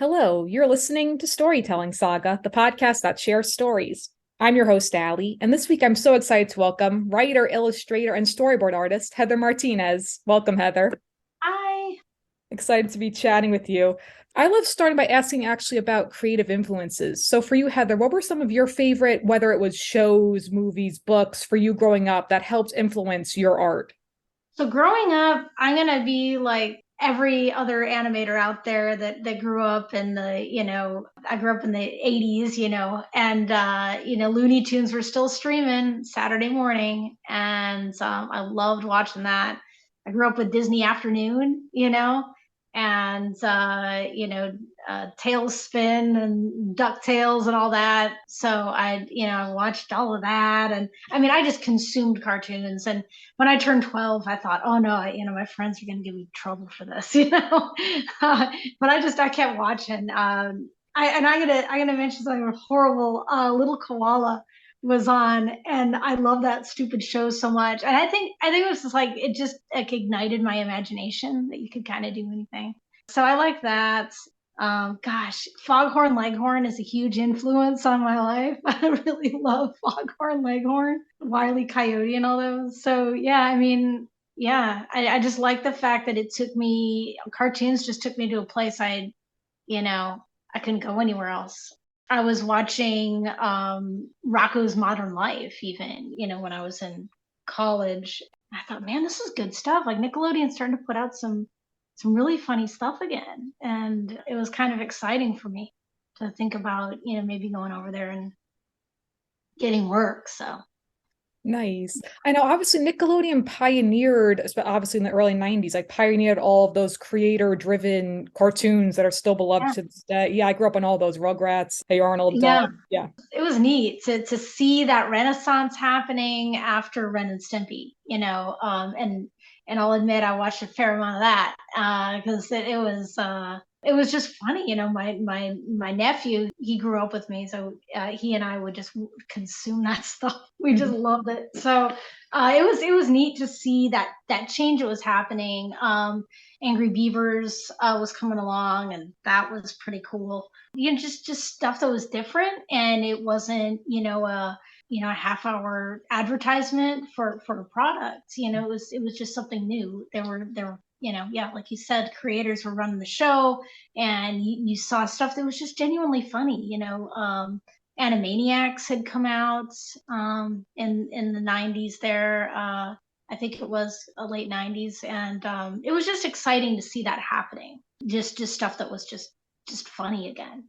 Hello, you're listening to Storytelling Saga, the podcast that shares stories. I'm your host, Allie, and this week I'm so excited to welcome writer, illustrator, and storyboard artist Heather Martinez. Welcome, Heather. Hi. Excited to be chatting with you. I love starting by asking actually about creative influences. So, for you, Heather, what were some of your favorite, whether it was shows, movies, books, for you growing up that helped influence your art? So growing up, I'm gonna be like every other animator out there that grew up in I grew up in the 80s, and Looney Tunes were still streaming Saturday morning, and I loved watching that. I grew up with Disney Afternoon, and Tailspin and DuckTales and all that. So I watched all of that, and I mean, I just consumed cartoons. And when I turned 12, I thought, oh no, my friends are going to give me trouble for this, but I kept watching. I'm gonna mention something horrible. Little Koala was on, and I love that stupid show so much. And I think it was just like it just like ignited my imagination that you could kind of do anything. So I like that. Gosh, Foghorn Leghorn is a huge influence on my life. I really love Foghorn Leghorn, Wile E. Coyote, and all those. So yeah, I mean, yeah, I just like the fact that cartoons just took me to a place you know, I couldn't go anywhere else. I was watching Rocco's Modern Life even, when I was in college. I thought, man, this is good stuff. Like Nickelodeon's starting to put out some really funny stuff again. And it was kind of exciting for me to think about, maybe going over there and getting work. So Nice. I know obviously Nickelodeon pioneered, obviously in the early 90s, like pioneered all of those creator-driven cartoons that are still beloved yeah, to this day. Yeah, I grew up on all those Rugrats, Hey Arnold, yeah, yeah. it was neat to see that renaissance happening after Ren and Stimpy, and I'll admit I watched a fair amount of that because it was just funny. My nephew, he grew up with me, so he and I would just consume that stuff. We just Mhm. loved it. So it was neat to see that change that was happening. Angry Beavers was coming along, and that was pretty cool. Just stuff that was different, and it wasn't a half hour advertisement for a product. It was just something new. There were yeah, like you said, creators were running the show, and you saw stuff that was just genuinely funny. Animaniacs had come out in the 90s there. I think it was late 90s, and it was just exciting to see that happening. Just stuff that was just funny again.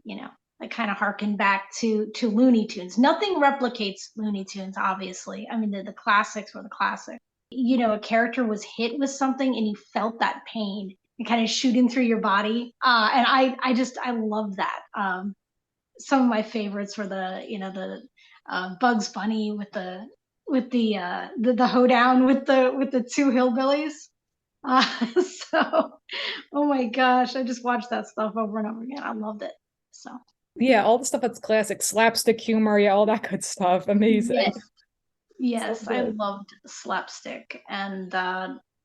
Like kind of harken back to Looney Tunes. Nothing replicates Looney Tunes, obviously. I mean, the classics were the classics. A character was hit with something and you felt that pain and kind of shooting through your body. And I love that. Some of my favorites were the Bugs Bunny with the hoedown with the two hillbillies. So, oh my gosh, I just watched that stuff over and over again. I loved it. So, Yeah, all the stuff that's classic, slapstick humor, yeah, all that good stuff. Amazing. yes, So yes, I good. loved slapstick, and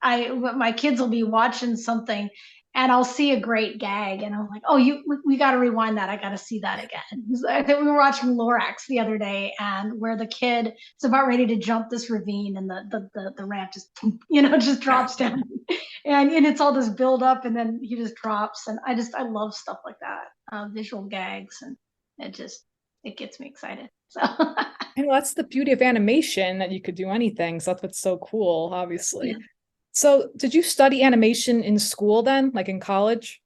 my kids will be watching something, and I'll see a great gag, and I'm like, oh, we got to rewind that. I got to see that again. So I think we were watching Lorax the other day, and where the kid is about ready to jump this ravine, and the ramp just just drops down, and it's all this build up, and then he just drops, and I love stuff like that, visual gags, and it gets me excited. So. I know that's the beauty of animation that you could do anything. So that's what's so cool, Yeah. obviously. So, did you study animation in school then, like in college?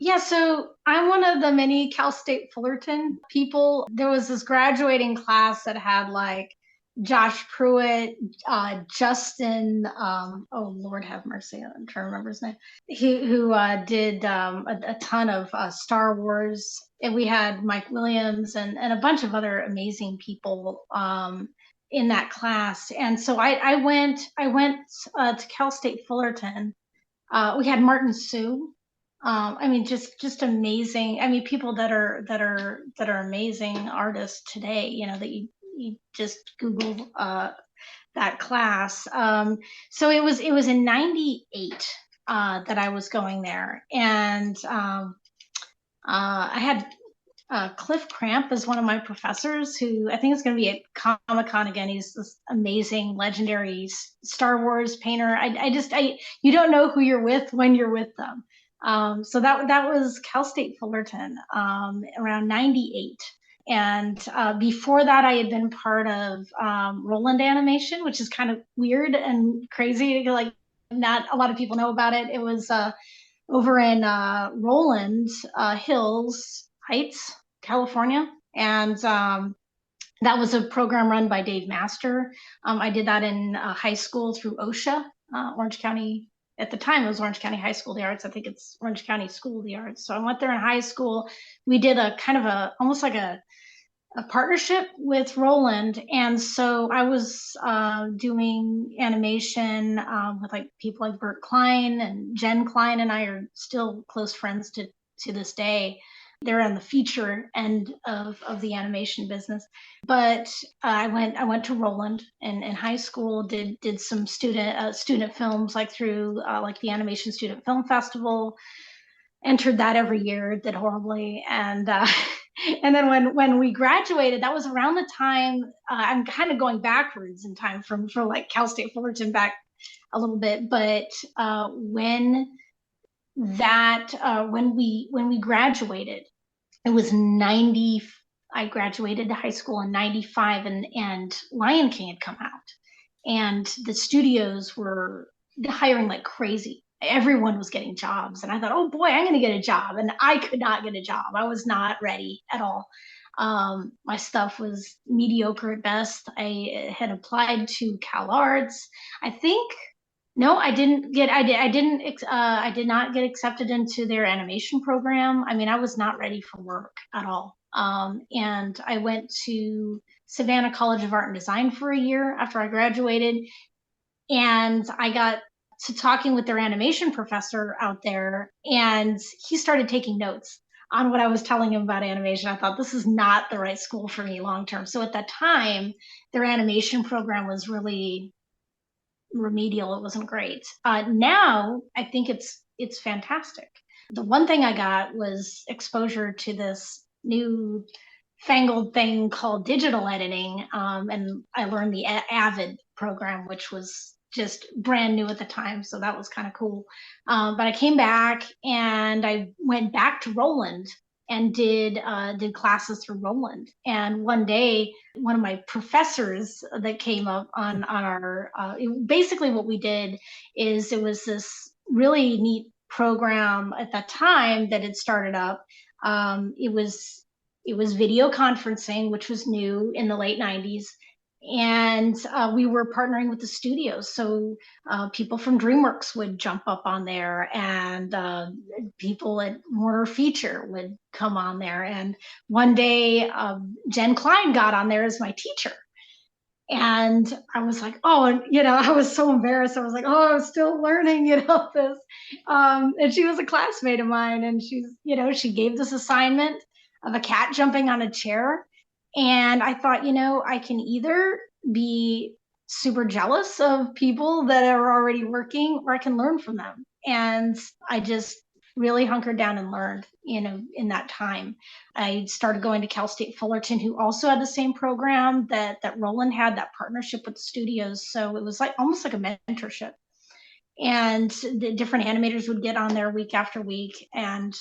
Yeah, so I'm one of the many Cal State Fullerton people. There was this graduating class that had like Josh Pruitt, Justin, oh Lord have mercy, I'm trying to remember his name. Who did a ton of Star Wars, and we had Mike Williams and a bunch of other amazing people in that class. And so I went to Cal State Fullerton. We had Martin Sue. I mean, just amazing. I mean, people that are amazing artists today. That you just Google that class. So it was in '98 that I was going there, and I had Cliff Cramp is one of my professors who I think is going to be at Comic-Con again. He's this amazing, legendary Star Wars painter. You don't know who you're with when you're with them. So that was Cal State Fullerton around '98. And before that, I had been part of Roland Animation, which is kind of weird and crazy. Like, not a lot of people know about it. It was over in Roland Hills Heights, California. And that was a program run by Dave Master. I did that in high school through OSHA, Orange County. At the time, it was Orange County High School of the Arts. I think it's Orange County School of the Arts. So I went there in high school. We did a kind of almost like a partnership with Roland. And so I was doing animation with like people like Bert Klein, and Jen Klein and I are still close friends to this day. They're on the feature end of the animation business. But I went to Roland in high school, did some student films like through like the Animation Student Film Festival, entered that every year, did horribly. And and then when we graduated, that was around the time I'm kind of going backwards in time from like Cal State Fullerton back a little bit, but when we graduated, it was 90. I graduated high school in '95, and Lion King had come out, and the studios were hiring like crazy. Everyone was getting jobs, and I thought, oh boy, I'm going to get a job. And I could not get a job. I was not ready at all. My stuff was mediocre at best. I had applied to Cal Arts. I think no, I didn't get. I did not get accepted into their animation program. I mean, I was not ready for work at all. And I went to Savannah College of Art and Design for a year after I graduated, and I got to talking with their animation professor out there, and he started taking notes on what I was telling him about animation. I thought, this is not the right school for me long term. So at that time, their animation program was really remedial. It wasn't great. Now I think it's fantastic. The one thing I got was exposure to this new fangled thing called digital editing, and I learned the Avid program, which was just brand new at the time, so that was kind of cool. But I came back and I went back to Roland and did classes through Roland. And one day, one of my professors that came up on our basically what we did is, it was this really neat program at that time that had started up. It was video conferencing, which was new in the late '90s. And we were partnering with the studios. So people from DreamWorks would jump up on there, and people at Warner Feature would come on there. And one day, Jen Klein got on there as my teacher. And I was like, oh, and I was so embarrassed. I was like, oh, I'm still learning, this. And she was a classmate of mine, and she gave this assignment of a cat jumping on a chair. And I thought, I can either be super jealous of people that are already working, or I can learn from them. And I just really hunkered down and learned, in that time. I started going to Cal State Fullerton, who also had the same program that Roland had, that partnership with the studios. So it was like almost like a mentorship. And the different animators would get on there week after week. And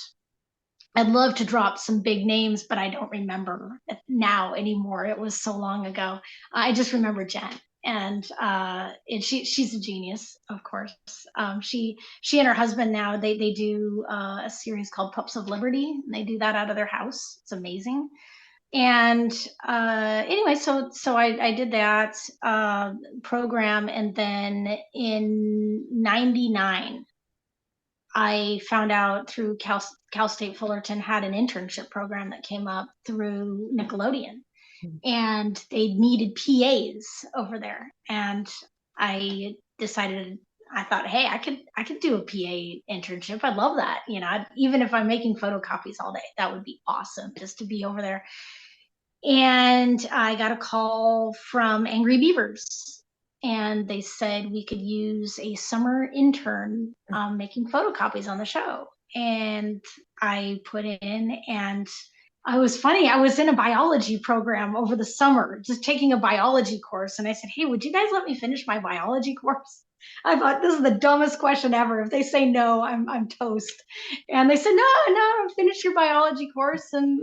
I'd love to drop some big names, but I don't remember now anymore. It was so long ago. I just remember Jen, and she's a genius, of course. She and her husband now, they do a series called Pups of Liberty, and they do that out of their house. It's amazing. And anyway, so I did that program, and then in '99. I found out through Cal State Fullerton had an internship program that came up through Nickelodeon, and they needed PAs over there. And I decided, I thought, hey, I could do a PA internship. I'd love that. Even if I'm making photocopies all day, that would be awesome, just to be over there. And I got a call from Angry Beavers, and they said we could use a summer intern making photocopies on the show. And I put in. And it was funny. I was in a biology program over the summer, just taking a biology course. And I said, hey, would you guys let me finish my biology course? I thought this is the dumbest question ever. If they say no, I'm toast. And they said, no, finish your biology course and,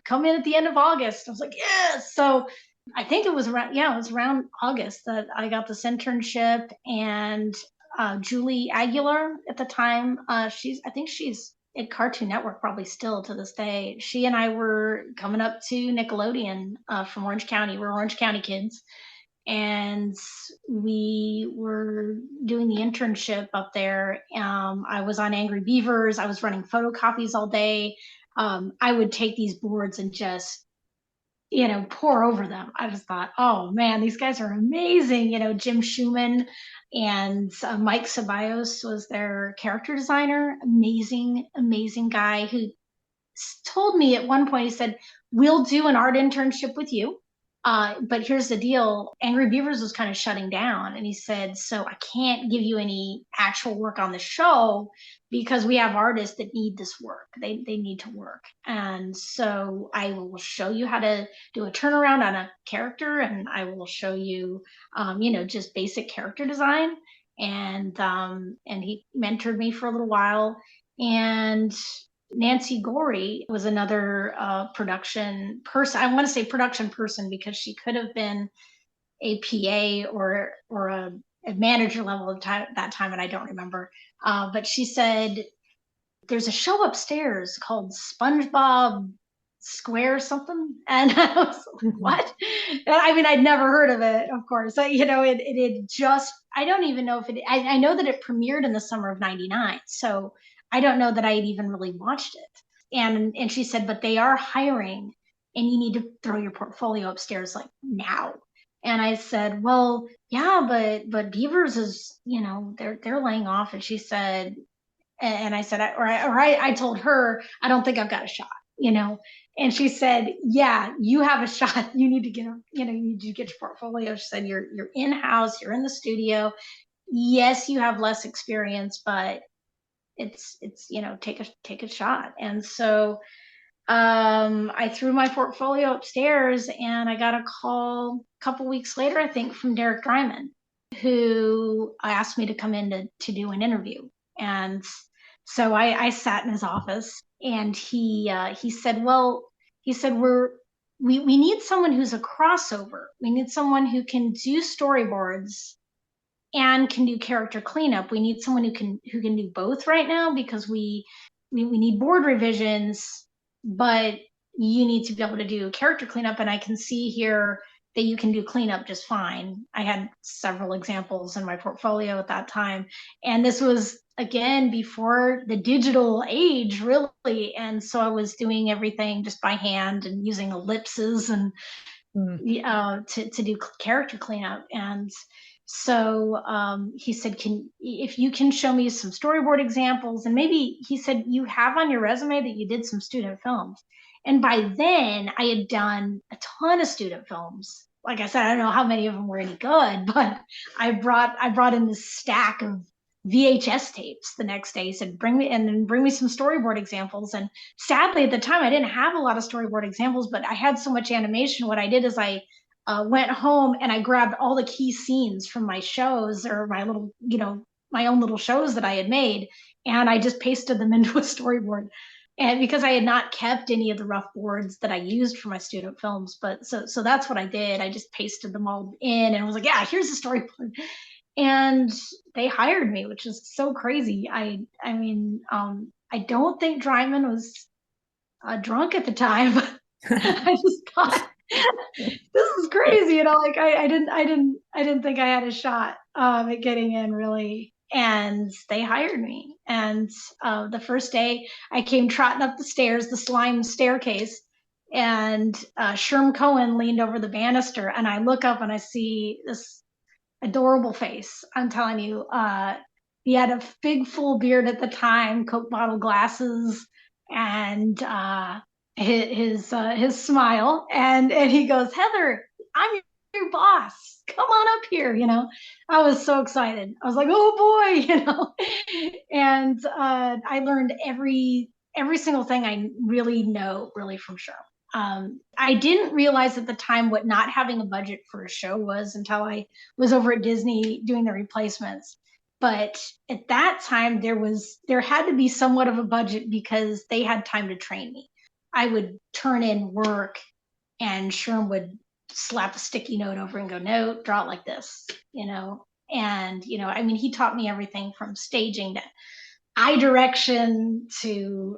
come in at the end of August. I was like, yes. So I think it was around August that I got this internship. And Julie Aguilar at the time, I think she's at Cartoon Network probably still to this day. She and I were coming up to Nickelodeon from Orange County. We're Orange County kids. And we were doing the internship up there. I was on Angry Beavers. I was running photocopies all day. I would take these boards and just, pour over them. I just thought, oh man, these guys are amazing. Jim Schumann and Mike Ceballos was their character designer. Amazing, amazing guy who told me at one point, he said, we'll do an art internship with you. But here's the deal. Angry Beavers was kind of shutting down. And he said, so I can't give you any actual work on the show because we have artists that need this work. They need to work. And so I will show you how to do a turnaround on a character. And I will show you, just basic character design. And he mentored me for a little while. And Nancy Gorey was another production person. I want to say production person because she could have been a PA or a manager level at that time, and I don't remember. But she said, there's a show upstairs called SpongeBob Square something. And I was like, what? I mean, I'd never heard of it, of course. It just, I don't even know if I know that it premiered in the summer of 99. So I don't know that I had even really watched it. And she said, but they are hiring and you need to throw your portfolio upstairs like now. And I said, well, yeah, but Beavers is, they're laying off. And she said, and I said, I told her, I don't think I've got a shot, and she said, yeah, you have a shot. You need to you need to get your portfolio. She said, you're in-house, you're in the studio. Yes, you have less experience, but it's take a shot. And so I threw my portfolio upstairs and I got a call a couple weeks later, I think, from Derek Dryman, who asked me to come in to do an interview. And so I sat in his office and he said, we need someone who's a crossover. We need someone who can do storyboards and can do character cleanup. We need someone who can do both right now because we need board revisions, but you need to be able to do character cleanup. And I can see here that you can do cleanup just fine. I had several examples in my portfolio at that time. And this was, again, before the digital age, really. And so I was doing everything just by hand and using ellipses and to do character cleanup. And so he said, if you can show me some storyboard examples, and maybe he said, you have on your resume that you did some student films. And by then I had done a ton of student films. Like I said, I don't know how many of them were any good, but I brought in this stack of VHS tapes the next day. He said, bring me some storyboard examples. And sadly at the time I didn't have a lot of storyboard examples, but I had so much animation. What I did is I went home and I grabbed all the key scenes from my shows or my little, my own little shows that I had made. And I just pasted them into a storyboard. And because I had not kept any of the rough boards that I used for my student films, but so that's what I did. I just pasted them all in and was like, yeah, here's the storyboard. And they hired me, which is so crazy. I don't think Dryman was drunk at the time. I just thought, this is crazy, like I didn't think I had a shot at getting in, really. And they hired me. And the first day I came trotting up the stairs, the slime staircase, and Sherm Cohen leaned over the banister, and I look up and I see this adorable face. I'm telling you, he had a big full beard at the time, Coke bottle glasses, and his smile, and he goes, Heather, I'm your boss. Come on up here. I was so excited. I was like, oh boy, and I learned every every single thing I really know really from Sherm. I didn't realize at the time what not having a budget for a show was until I was over at Disney doing the replacements. But at that time, there had to be somewhat of a budget because they had time to train me. I would turn in work, and Sherm would slap a sticky note over and go, "No, draw it like this," And I mean, he taught me everything from staging to eye direction to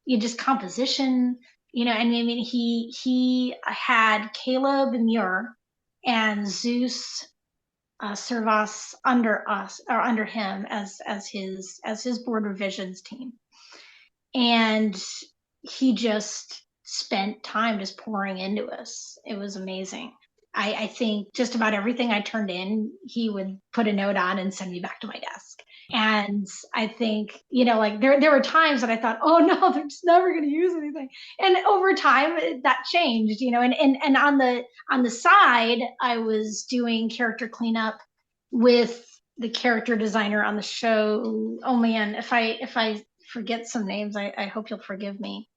just composition. And I mean, he had Caleb Muir and Zeus Servas under him as his board revisions team, and he just spent time just pouring into us. It was amazing. I think just about everything I turned in, he would put a note on and send me back to my desk. And I think, like there were times that I thought, oh no, they're just never going to use anything. And over time that changed, and on the side, I was doing character cleanup with the character designer on the show. Oh man, if I forget some names, I hope you'll forgive me.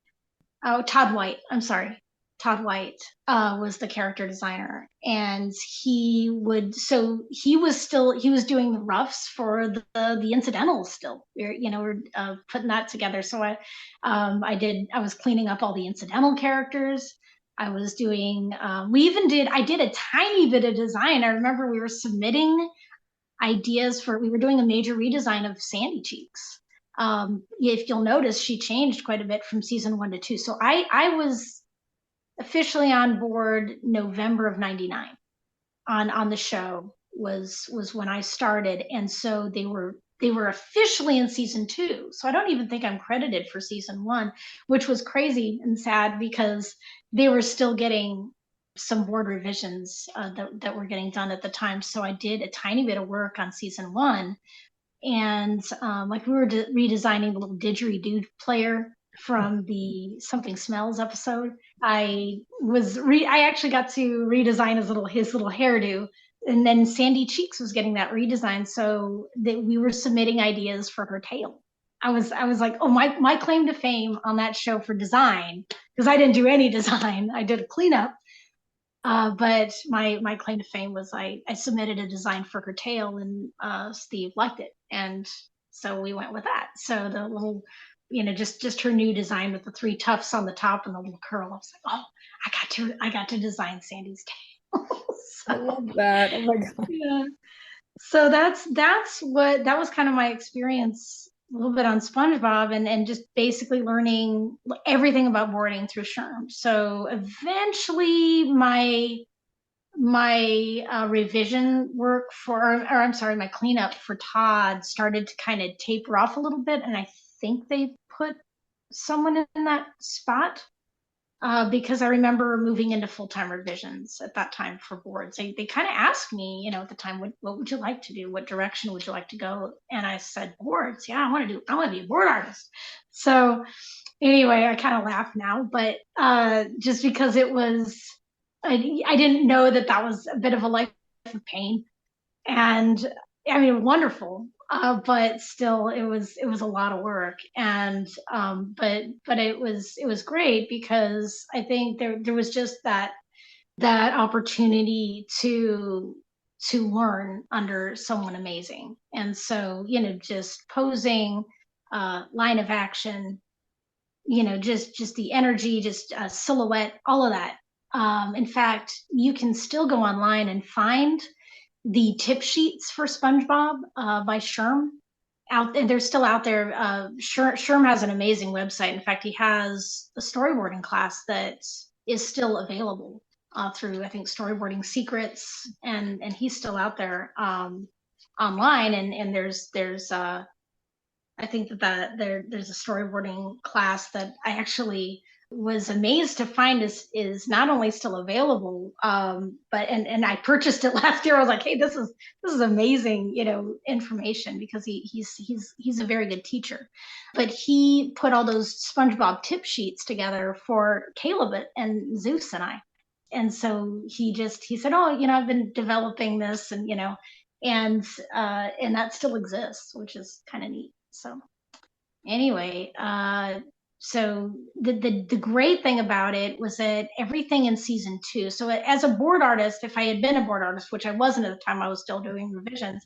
Oh, Todd White. I'm sorry. Todd White was the character designer, and he was doing the roughs for the incidentals still. We're putting that together. So I was cleaning up all the incidental characters. I was doing, I did a tiny bit of design. I remember we were submitting ideas we were doing a major redesign of Sandy Cheeks. If you'll notice, she changed quite a bit from season 1 to 2. So I was officially on board November of '99 on the show was when I started. And so they were officially in season 2. So I don't even think I'm credited for season 1, which was crazy and sad because they were still getting some board revisions that were getting done at the time. So I did a tiny bit of work on season 1. And like we were redesigning the little didgeridoo player from the Something Smells episode. I actually got to redesign his little hairdo, and then Sandy Cheeks was getting that redesign, so that we were submitting ideas for her tail. I was like, oh, my claim to fame on that show for design, because I didn't do any design, I did a cleanup. But my claim to fame was I submitted a design for her tail, and Steve liked it, and so we went with that. So the little, just her new design with the 3 tufts on the top and the little curl. I was like, oh, I got to design Sandy's tail. I love that. Oh my god. Yeah. So that was kind of my experience a little bit on SpongeBob, and just basically learning everything about boarding through Sherm. So eventually my revision work my cleanup for Todd started to kind of taper off a little bit, and I think they put someone in that spot. Because I remember moving into full-time revisions at that time for boards. They kind of asked me, at the time, what would you like to do? What direction would you like to go? And I said, boards. Yeah, I want to be a board artist. So anyway, I kind of laugh now, but just because I didn't know that was a bit of a life of pain. And I mean, wonderful. But still, it was a lot of work, and but it was great because I think there was just that opportunity to learn under someone amazing. And so just posing, line of action, just the energy, just silhouette, all of that. In fact, you can still go online and find the tip sheets for SpongeBob by Sherm. They're still out there. Sherm has an amazing website. In fact, he has a storyboarding class that is still available through, I think, Storyboarding Secrets, and he's still out there online. And there's I think there's a storyboarding class that I actually was amazed to find is not only still available, but and I purchased it last year. I was like, hey, this is amazing, information, because he's a very good teacher. But he put all those SpongeBob tip sheets together for Caleb and Zeus and I. And so he said, oh, I've been developing this, and that still exists, which is kind of neat. So anyway, so the great thing about it was that everything in season two. So as a board artist, if I had been a board artist, which I wasn't at the time, I was still doing revisions.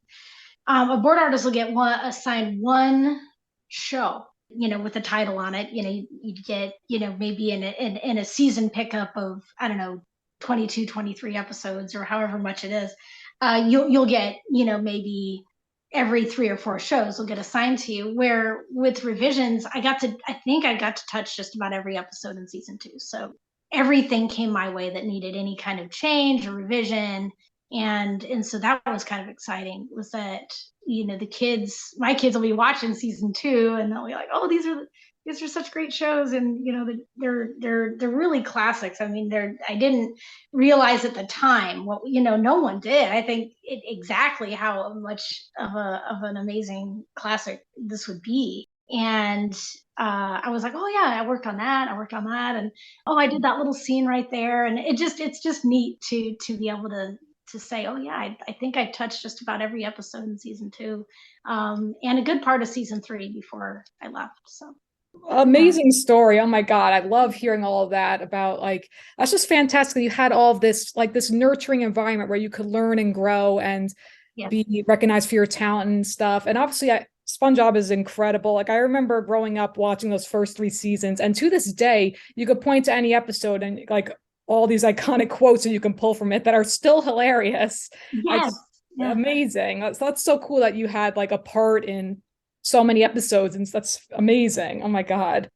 A board artist will get assigned one show, with a title on it. You'd get, maybe in a season pickup of, I don't know, 22, 23 episodes or however much it is. You'll get, maybe every 3 or 4 shows will get assigned to you. Where with revisions, I think I got to touch just about every episode in season two. So everything came my way that needed any kind of change or revision. And so that was kind of exciting, was that, my kids will be watching season two and they'll be like, oh, these are such great shows. And, they're really classics. I mean, I didn't realize at the time what, no one did. I think exactly how much of an amazing classic this would be. And I was like, oh yeah, I worked on that. And oh, I did that little scene right there. And it's just neat to be able to say, oh yeah, I think I touched just about every episode in season two, and a good part of season three before I left. So yeah. Amazing story. Oh my God. I love hearing all of that about like that's just fantastic. You had all of this like this nurturing environment where you could learn and grow and Yes. be recognized for your talent and stuff. And obviously SpongeBob is incredible. Like I remember growing up watching those first 3 seasons, and to this day, you could point to any episode and like all these iconic quotes that you can pull from it that are still hilarious. Yes. It's Yeah. amazing. That's so cool that you had like a part in so many episodes, and that's amazing. Oh my God.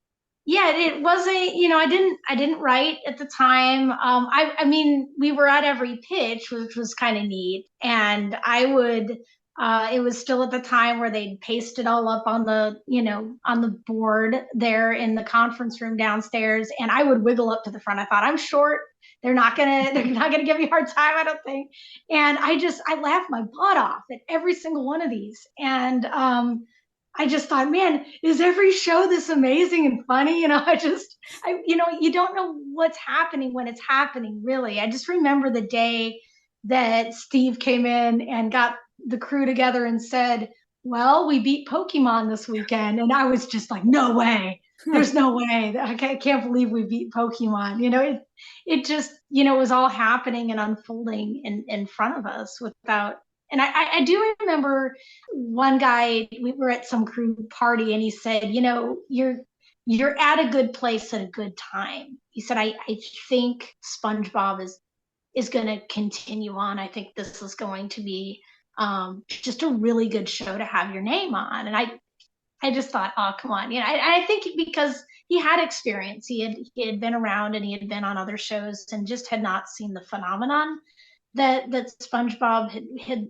Yeah, it was I didn't write at the time. I mean, we were at every pitch, which was kind of neat. And it was still at the time where they'd paste it all up on on the board there in the conference room downstairs. And I would wiggle up to the front. I thought, I'm short. They're not gonna give me a hard time, I don't think. And I laughed my butt off at every single one of these. And I just thought, man, is every show this amazing and funny? You don't know what's happening when it's happening, really. I just remember the day that Steve came in and got the crew together and said, well, we beat Pokemon this weekend. And I was just like, no way. There's no way. I can't believe we beat Pokemon. It just, was all happening and unfolding in front of us without. And I do remember one guy, we were at some crew party and he said, you're at a good place at a good time. He said, I think SpongeBob is going to continue on. I think this is going to be just a really good show to have your name on. And I just thought, oh, come on. I think because he had experience, he had been around and he had been on other shows and just had not seen the phenomenon that SpongeBob had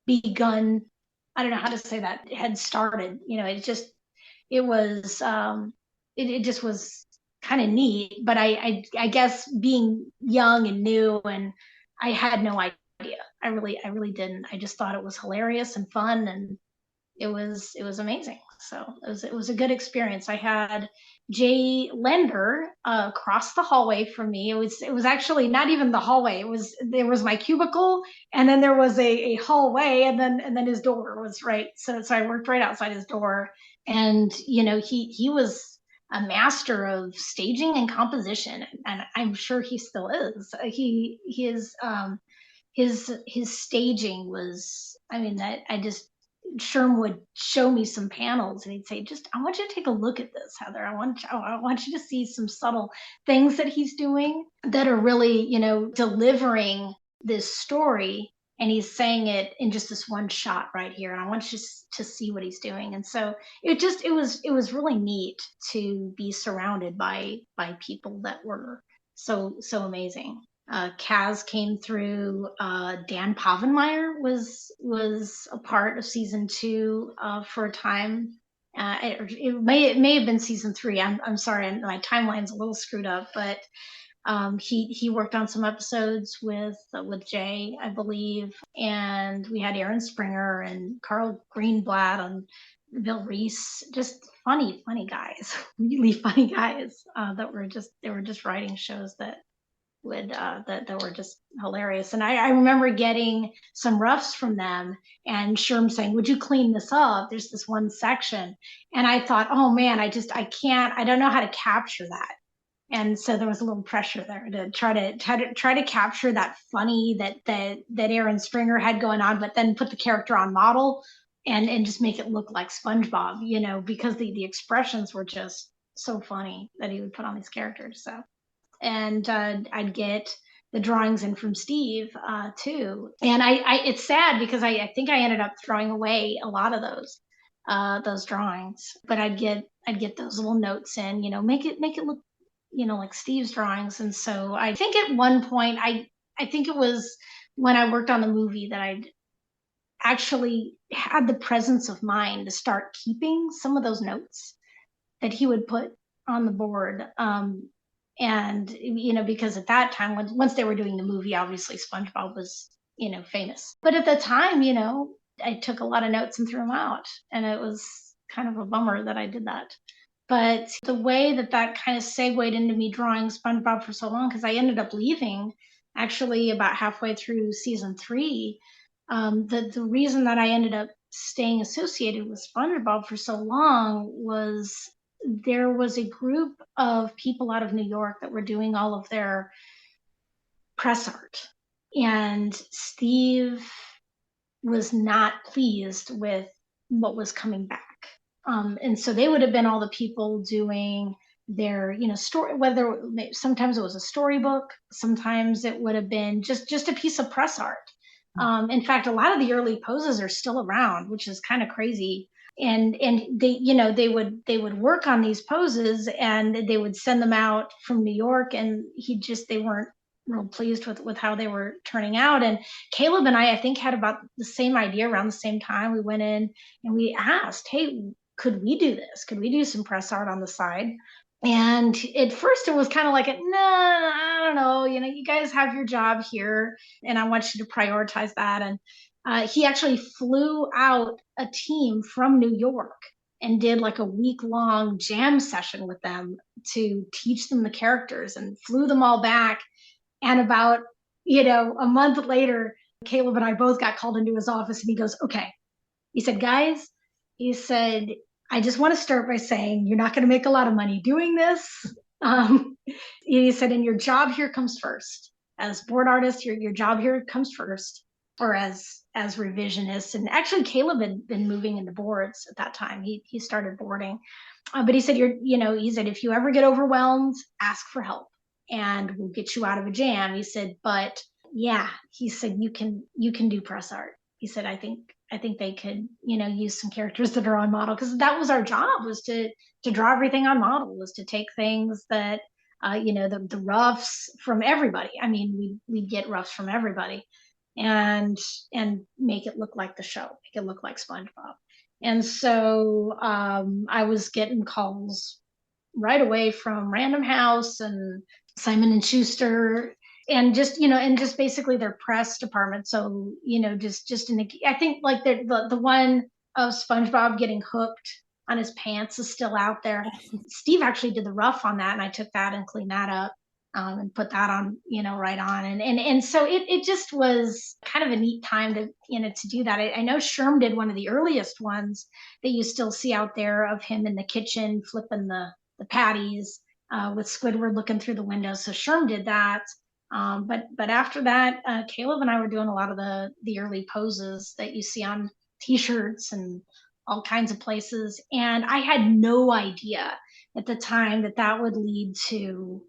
begun. I don't know how to say that, had started. It was it just was kind of neat. But I guess being young and new, and I had no idea. I really didn't. I just thought it was hilarious and fun, and it was amazing. So it was a good experience. I had Jay Lender across the hallway from me. It was actually not even the hallway. There was my cubicle, and then there was a hallway, and then his door was right. So I worked right outside his door, and he was a master of staging and composition, and I'm sure he still is. His staging was, I mean, that I just Sherm would show me some panels and he'd say, just, I want you to take a look at this, Heather. I want you to see some subtle things that he's doing that are really, delivering this story. And he's saying it in just this one shot right here. And I want you to see what he's doing. And so it was really neat to be surrounded by people that were so amazing. Kaz came through. Dan Povenmire was a part of season two for a time. It may have been season three. I'm sorry, my timeline's a little screwed up, but he worked on some episodes with Jay, I believe, and we had Aaron Springer and Carl Greenblatt and Bill Reese, just funny guys, really funny guys that were just writing shows that that were just hilarious. And I remember getting some roughs from them, and Sherm saying, "Would you clean this up? There's this one section." And I thought, oh man, I can't, I don't know how to capture that. And so there was a little pressure there to try to capture that funny that Aaron Stringer had going on, but then put the character on model and just make it look like SpongeBob, because the expressions were just so funny that he would put on these characters. So, and I'd get the drawings in from Steve too. And it's sad because I think I ended up throwing away a lot of those drawings, but I'd get those little notes in, make it look, like Steve's drawings. And so I think at one point, I think it was when I worked on the movie that I'd actually had the presence of mind to start keeping some of those notes that he would put on the board. And because at that time, once they were doing the movie, obviously SpongeBob was famous. But at the time, I took a lot of notes and threw them out, and it was kind of a bummer that I did that. But the way that kind of segued into me drawing SpongeBob for so long, because I ended up leaving actually about halfway through season 3. The reason that I ended up staying associated with SpongeBob for so long was there was a group of people out of New York that were doing all of their press art. And Steve was not pleased with what was coming back. And so they would have been all the people doing their, story, whether sometimes it was a storybook, sometimes it would have been just a piece of press art. In fact, a lot of the early poses are still around, which is kind of crazy. And they would work on these poses and they would send them out from New York, and they weren't real pleased with how they were turning out. And Caleb and I think had about the same idea around the same time. We went in and we asked, hey, could we do this? Could we do some press art on the side? And at first it was kind of like, no, I don't know, you guys have your job here and I want you to prioritize that. And he actually flew out a team from New York and did like a week-long jam session with them to teach them the characters, and flew them all back. And about, a month later, Caleb and I both got called into his office, and he goes, okay. He said, guys, he said, I just want to start by saying you're not going to make a lot of money doing this. He said, and your job here comes first. As board artist, your job here comes first, or as revisionists. And actually, Caleb had been moving into boards at that time. He started boarding. But he said, he said, if you ever get overwhelmed, ask for help and we'll get you out of a jam. He said, but yeah, he said, you can do press art. He said, I think they could, use some characters that are on model, because that was our job, was to draw everything on model, was to take things that, the roughs from everybody. I mean, we'd get roughs from everybody and make it look like the show, make it look like SpongeBob. And so I was getting calls right away from Random House and Simon and Schuster, and just basically their press department. So just in I think like the one of SpongeBob getting hooked on his pants is still out there. Steve actually did the rough on that, and I took that and cleaned that up and put that on, right on. And so it just was kind of a neat time to do that. I know Sherm did one of the earliest ones that you still see out there of him in the kitchen flipping the patties with Squidward looking through the window. So Sherm did that. But after that, Caleb and I were doing a lot of the early poses that you see on T-shirts and all kinds of places. And I had no idea at the time that would lead to,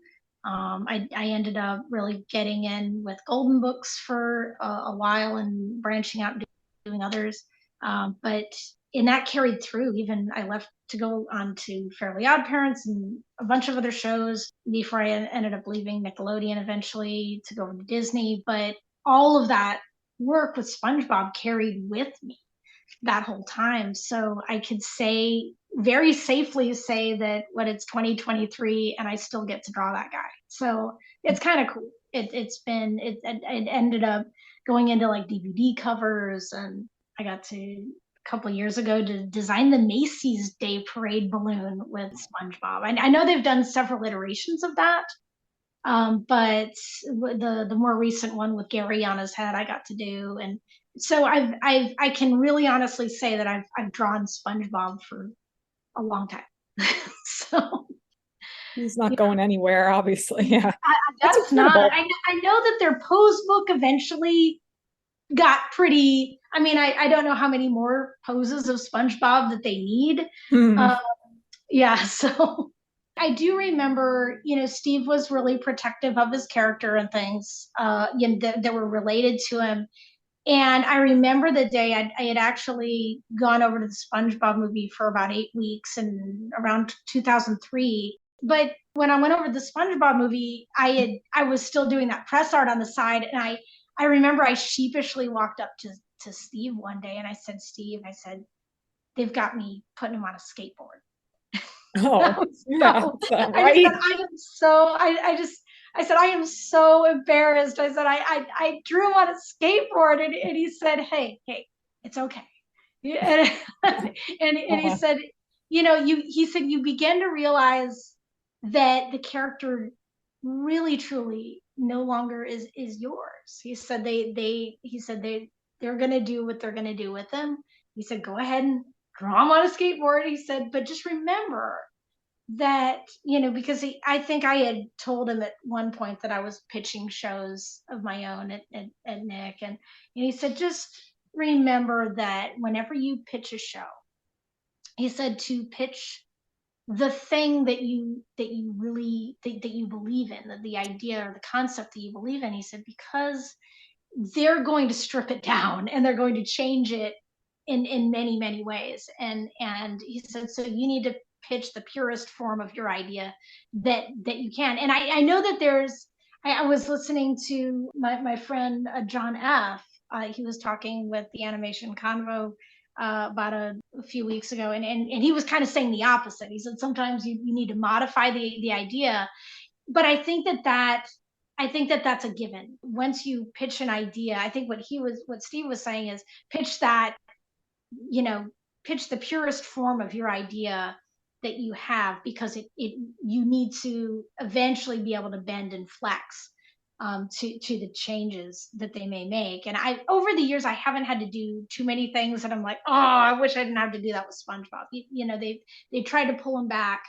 I ended up really getting in with Golden Books for a while and branching out and doing others. And that carried through. Even I left to go on to Fairly OddParents and a bunch of other shows before I ended up leaving Nickelodeon eventually to go over to Disney. But all of that work with SpongeBob carried with me that whole time. So I could very safely say that when it's 2023 and I still get to draw that guy. So it's kind of cool. It ended up going into like DVD covers, and I got to couple of years ago to design the Macy's Day Parade balloon with SpongeBob. I know they've done several iterations of that, But the more recent one with Gary on his head, I got to do, and so I can really honestly say that I've drawn SpongeBob for a long time. So He's not yeah, going anywhere, obviously. Yeah. I That's guess not. incredible. I know that their pose book eventually got pretty. I mean, I don't know how many more poses of SpongeBob that they need. Hmm. Uh, yeah, so I do remember, Steve was really protective of his character and things, that were related to him. And I remember the day I had actually gone over to the SpongeBob movie for about 8 weeks and around 2003. But when I went over to the SpongeBob movie, I was still doing that press art on the side, and I remember I sheepishly walked up to Steve one day and I said, Steve, I said, they've got me putting him on a skateboard. Oh, yeah. So I just said, Right. I am so, I said, I am so embarrassed. I said, I drew him on a skateboard, and he said, hey, it's okay. Yeah, and he Uh, said, he said, you begin to realize that the character really, truly no longer is yours. He said, they're going to do what they're going to do with them. He said, go ahead and draw him on a skateboard. He said, but just remember that, because I think I had told him at one point that I was pitching shows of my own at Nick, and he said, just remember that whenever you pitch a show, he said, to pitch the thing that you really that you believe in, the idea or the concept that you believe in. He said, because they're going to strip it down and they're going to change it in many, many ways. And he said, so you need to pitch the purest form of your idea that you can. And I know that I was listening to my friend John F. He was talking with the Animation Convo about a few weeks ago, and he was kind of saying the opposite. He said sometimes you need to modify the idea, but I think that that's a given. Once you pitch an idea, I think what Steve was saying is pitch that, you know, pitch the purest form of your idea that you have, because it you need to eventually be able to bend and flex to the changes that they may make. And I over the years I haven't had to do too many things that I'm like, oh, I wish I didn't have to do that with SpongeBob. They tried to pull him back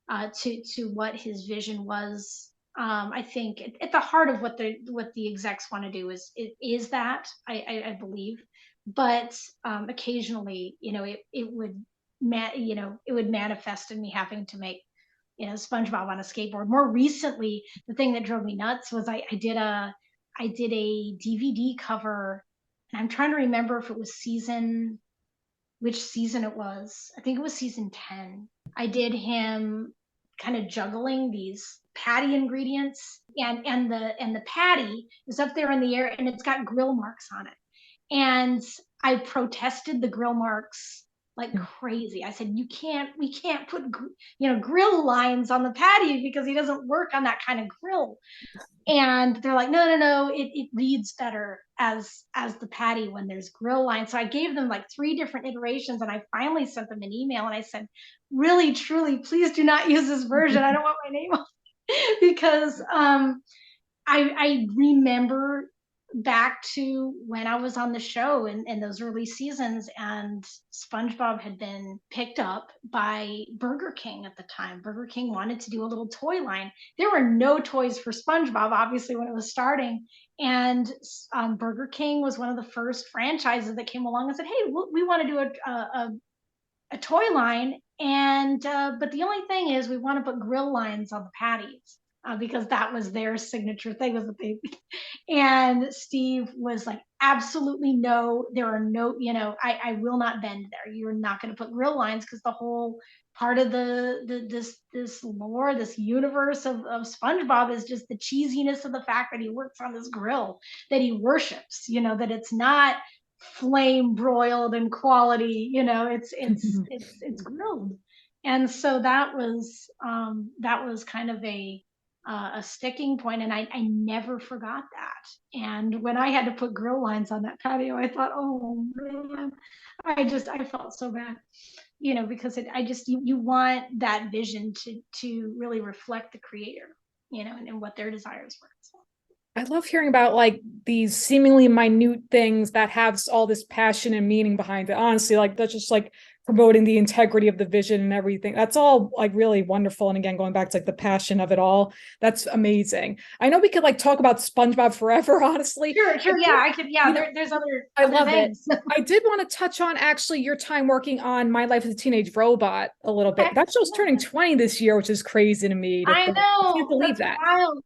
to what his vision was. I think at the heart of what the execs want to do is that I believe, but occasionally, it would manifest in me having to make, SpongeBob on a skateboard. More recently, the thing that drove me nuts was I did a DVD cover, and I'm trying to remember if it was which season it was. I think it was season 10. I did him kind of juggling these patty ingredients, and the patty is up there in the air and it's got grill marks on it. And I protested the grill marks like crazy. I said, we can't put, grill lines on the patty because he doesn't work on that kind of grill. And they're like, no, it reads better as the patty when there's grill lines. So I gave them like 3 different iterations, and I finally sent them an email and I said, really, truly, please do not use this version. I don't want my name on because I remember back to when I was on the show in those early seasons, and SpongeBob had been picked up by Burger King at the time. Burger King wanted to do a little toy line. There were no toys for SpongeBob, obviously, when it was starting. And Burger King was one of the first franchises that came along and said, hey, we want to do a toy line. And but the only thing is we want to put grill lines on the patties. Because that was their signature thing, was the thing. And Steve was like, absolutely no, there are no, I will not bend there. You're not going to put grill lines, because the whole part of this lore, this universe of SpongeBob is just the cheesiness of the fact that he works on this grill that he worships, that it's not flame broiled and quality, it's grilled. And so that was kind of a sticking point, and I never forgot that. And when I had to put grill lines on that patio, I thought, oh man, I felt so bad, because I just you want that vision to really reflect the creator. and what their desires were. So. I love hearing about like these seemingly minute things that have all this passion and meaning behind it. Honestly, like that's just like promoting the integrity of the vision and everything. That's all like really wonderful. And again, going back to like the passion of it all, that's amazing. I know we could like talk about SpongeBob forever, honestly. Sure, yeah, I could, yeah. You know, There's other I other love it. things. I did want to touch on actually your time working on My Life as a Teenage Robot a little bit. Okay. That show's turning 20 this year, which is crazy to me to I think. I can't know, believe that's that. wild.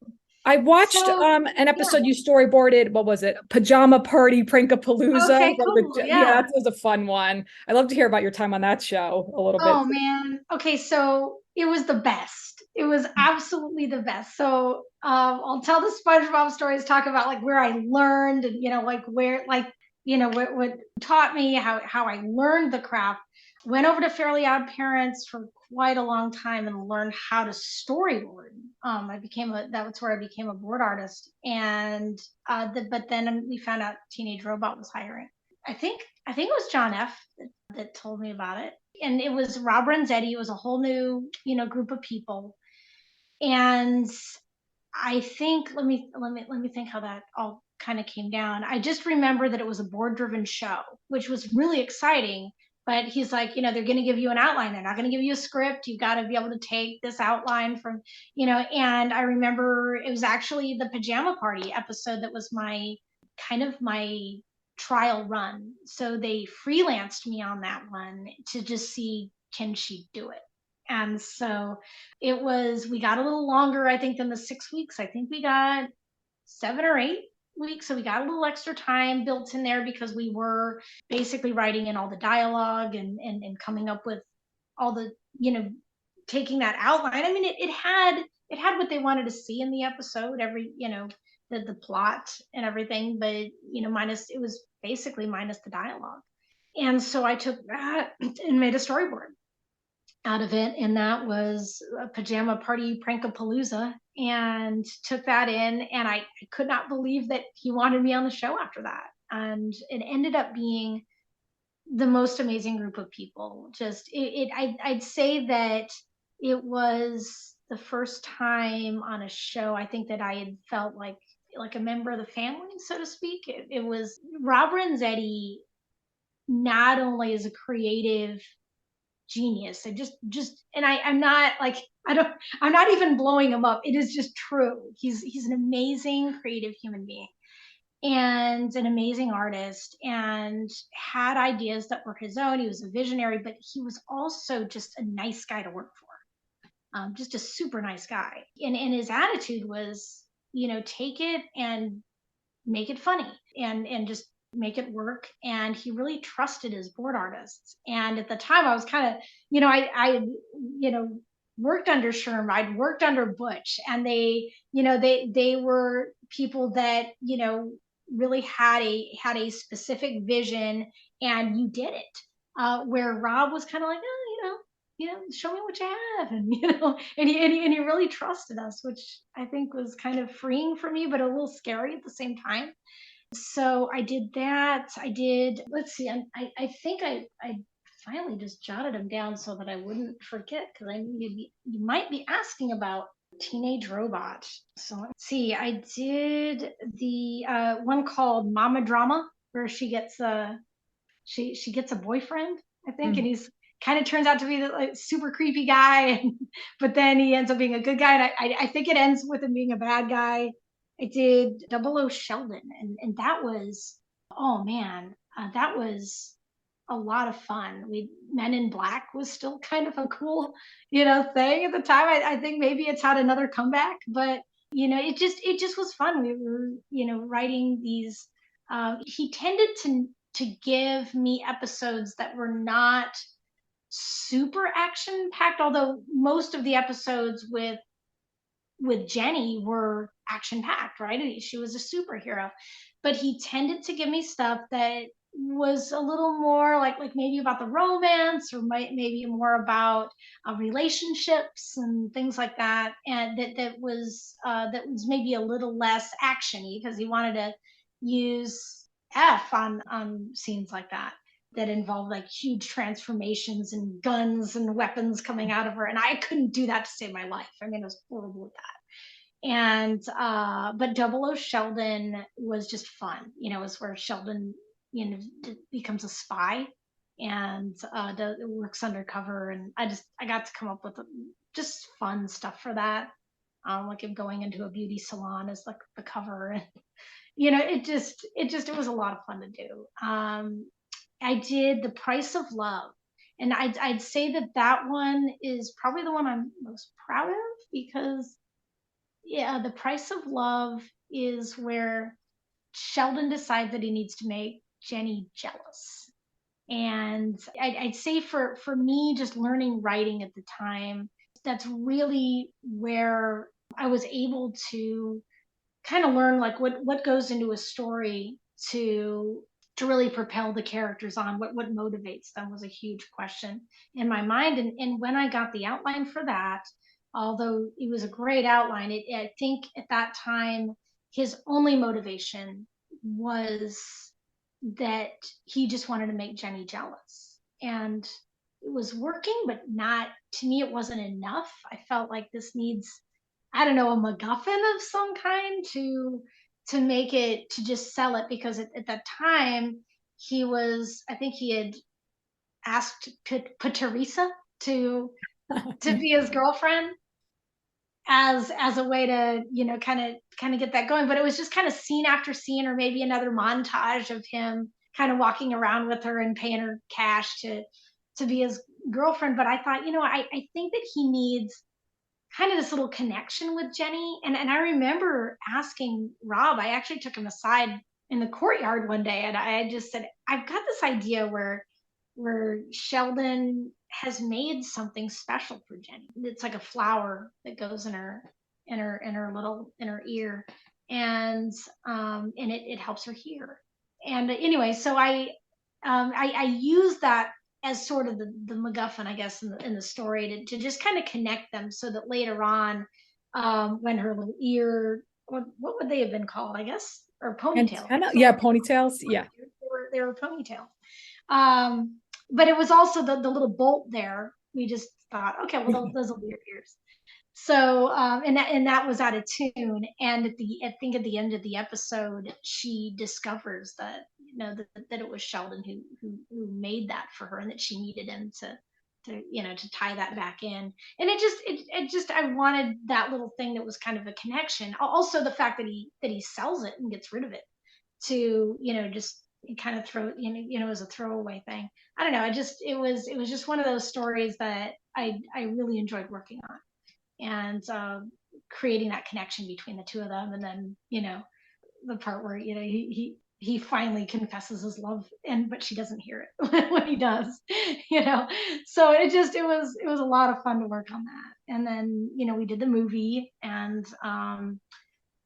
I watched So an yeah. episode you storyboarded. What was it? Pajama Party Prankapalooza. Okay, cool. Yeah, Yeah. that was a fun one. I'd love to hear about your time on that show a little bit. Oh man. Okay, so it was the best. It was absolutely the best. So I'll tell the SpongeBob stories, talk about like where I learned and like where like what taught me how I learned the craft. Went over to Fairly Odd Parents for quite a long time and learned how to storyboard. That's where I became a board artist. And but then we found out Teenage Robot was hiring. I think it was John F. that told me about it. And it was Rob Renzetti. It was a whole new, group of people. And I think let me think how that all kind of came down. I just remember that it was a board driven show, which was really exciting. But he's like, they're going to give you an outline. They're not going to give you a script. You got to be able to take this outline from, And I remember it was actually the Pajama Party episode that was my trial run. So they freelanced me on that one to just see, can she do it? And so we got a little longer, I think, than the 6 weeks. I think we got 7 or 8 weeks. So we got a little extra time built in there because we were basically writing in all the dialogue and coming up with all the, taking that outline. I mean, it had what they wanted to see in the episode, the plot and everything, but it was basically minus the dialogue. And so I took that and made a storyboard out of it, and that was a Pajama Party Prankapalooza, and took that in, and I could not believe that he wanted me on the show after that. And it ended up being the most amazing group of people. I'd say that it was the first time on a show I think that I had felt like a member of the family, so to speak. It was Rob Renzetti. Not only is a creative genius, I'm not like, I'm not even blowing him up. It is just true. He's an amazing creative human being and an amazing artist, and had ideas that were his own. He was a visionary, but he was also just a nice guy to work for. Just a super nice guy. And his attitude was, take it and make it funny and just make it work. And he really trusted his board artists. And at the time I was kind of, I worked under Sherm, I'd worked under Butch, and they were people that, really had a specific vision, and you did it. Where Rob was kind of like, oh, show me what you have, and and he really trusted us, which I think was kind of freeing for me, but a little scary at the same time. So I did that. Let's see, I think I finally just jotted them down so that I wouldn't forget, because I knew you might be asking about Teenage Robot. So let's see, I did the one called Mama Drama, where she gets a boyfriend, I think, and he's kind of turns out to be the like, super creepy guy, but then he ends up being a good guy, and I think it ends with him being a bad guy. I did Double O Sheldon, and that was, oh man, that was a lot of fun. Men in Black was still kind of a cool, thing at the time. I think maybe it's had another comeback, but it just was fun. We were, writing these. He tended to give me episodes that were not super action packed, although most of the episodes with Jenny were action packed, right? She was a superhero, but he tended to give me stuff that was a little more like maybe about the romance, or maybe more about relationships and things like that, and that was maybe a little less actiony, because he wanted to use on scenes like that involved like huge transformations and guns and weapons coming out of her, and I couldn't do that to save my life. I mean, it was horrible with that. And but Double O Sheldon was just fun. It's where Sheldon, becomes a spy and works undercover. And I got to come up with just fun stuff for that. Like him going into a beauty salon as like the cover, and it was a lot of fun to do. I did The Price of Love, and I'd say that one is probably the one I'm most proud of, because yeah, The Price of Love is where Sheldon decides that he needs to make Jenny jealous. And I'd say for me, just learning writing at the time, that's really where I was able to kind of learn like what goes into a story to really propel the characters on. What motivates them was a huge question in my mind. And when I got the outline for that, although it was a great outline, I think at that time his only motivation was that he just wanted to make Jenny jealous. And it was working, but not, to me, it wasn't enough. I felt like this needs, I don't know, a MacGuffin of some kind to make it, to just sell it, because at that time I think he had asked put Teresa to be his girlfriend, as a way to kind of get that going. But it was just kind of scene after scene, or maybe another montage of him kind of walking around with her and paying her cash to be his girlfriend. But I thought, I think that he needs kind of this little connection with Jenny. And I remember asking Rob, I actually took him aside in the courtyard one day, and I just said, I've got this idea where Sheldon has made something special for Jenny. It's like a flower that goes in her ear, and it helps her hear. And anyway, so I use that as sort of the MacGuffin, I guess, in the story, to just kind of connect them, so that later on, when her little ear, what would they have been called, I guess, or ponytail? Antenna? Yeah, ponytails. Yeah. They were ponytail. But it was also the little bolt there. We just thought, okay, well, those will be your ears. So and that was out of tune. And I think at the end of the episode, she discovers that that it was Sheldon who made that for her, and that she needed him to tie that back in. And it just I wanted that little thing that was kind of a connection. Also, the fact that he sells it and gets rid of it to just kind of throw as a throwaway thing. I don't know. It was just one of those stories that I really enjoyed working on, and creating that connection between the two of them. And then the part where he finally confesses his love, but she doesn't hear it when he does. So it was a lot of fun to work on that. And then we did the movie, and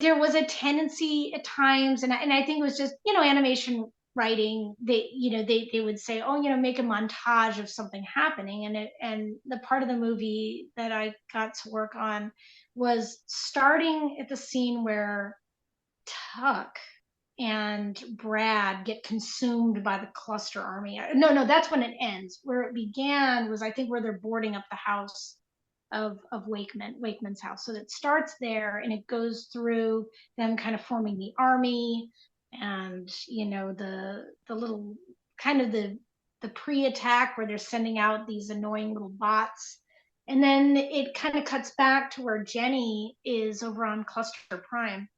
there was a tendency at times, and I think it was just animation writing. They would say, oh, make a montage of something happening, and the part of the movie that I got to work on was starting at the scene where Tuck and Brad get consumed by the cluster army. No, that's when it ends. Where it began was, I think, where they're boarding up the house of Wakeman's house. So it starts there, and it goes through them kind of forming the army, and the little kind of the pre-attack where they're sending out these annoying little bots. And then it kind of cuts back to where Jenny is over on Cluster Prime,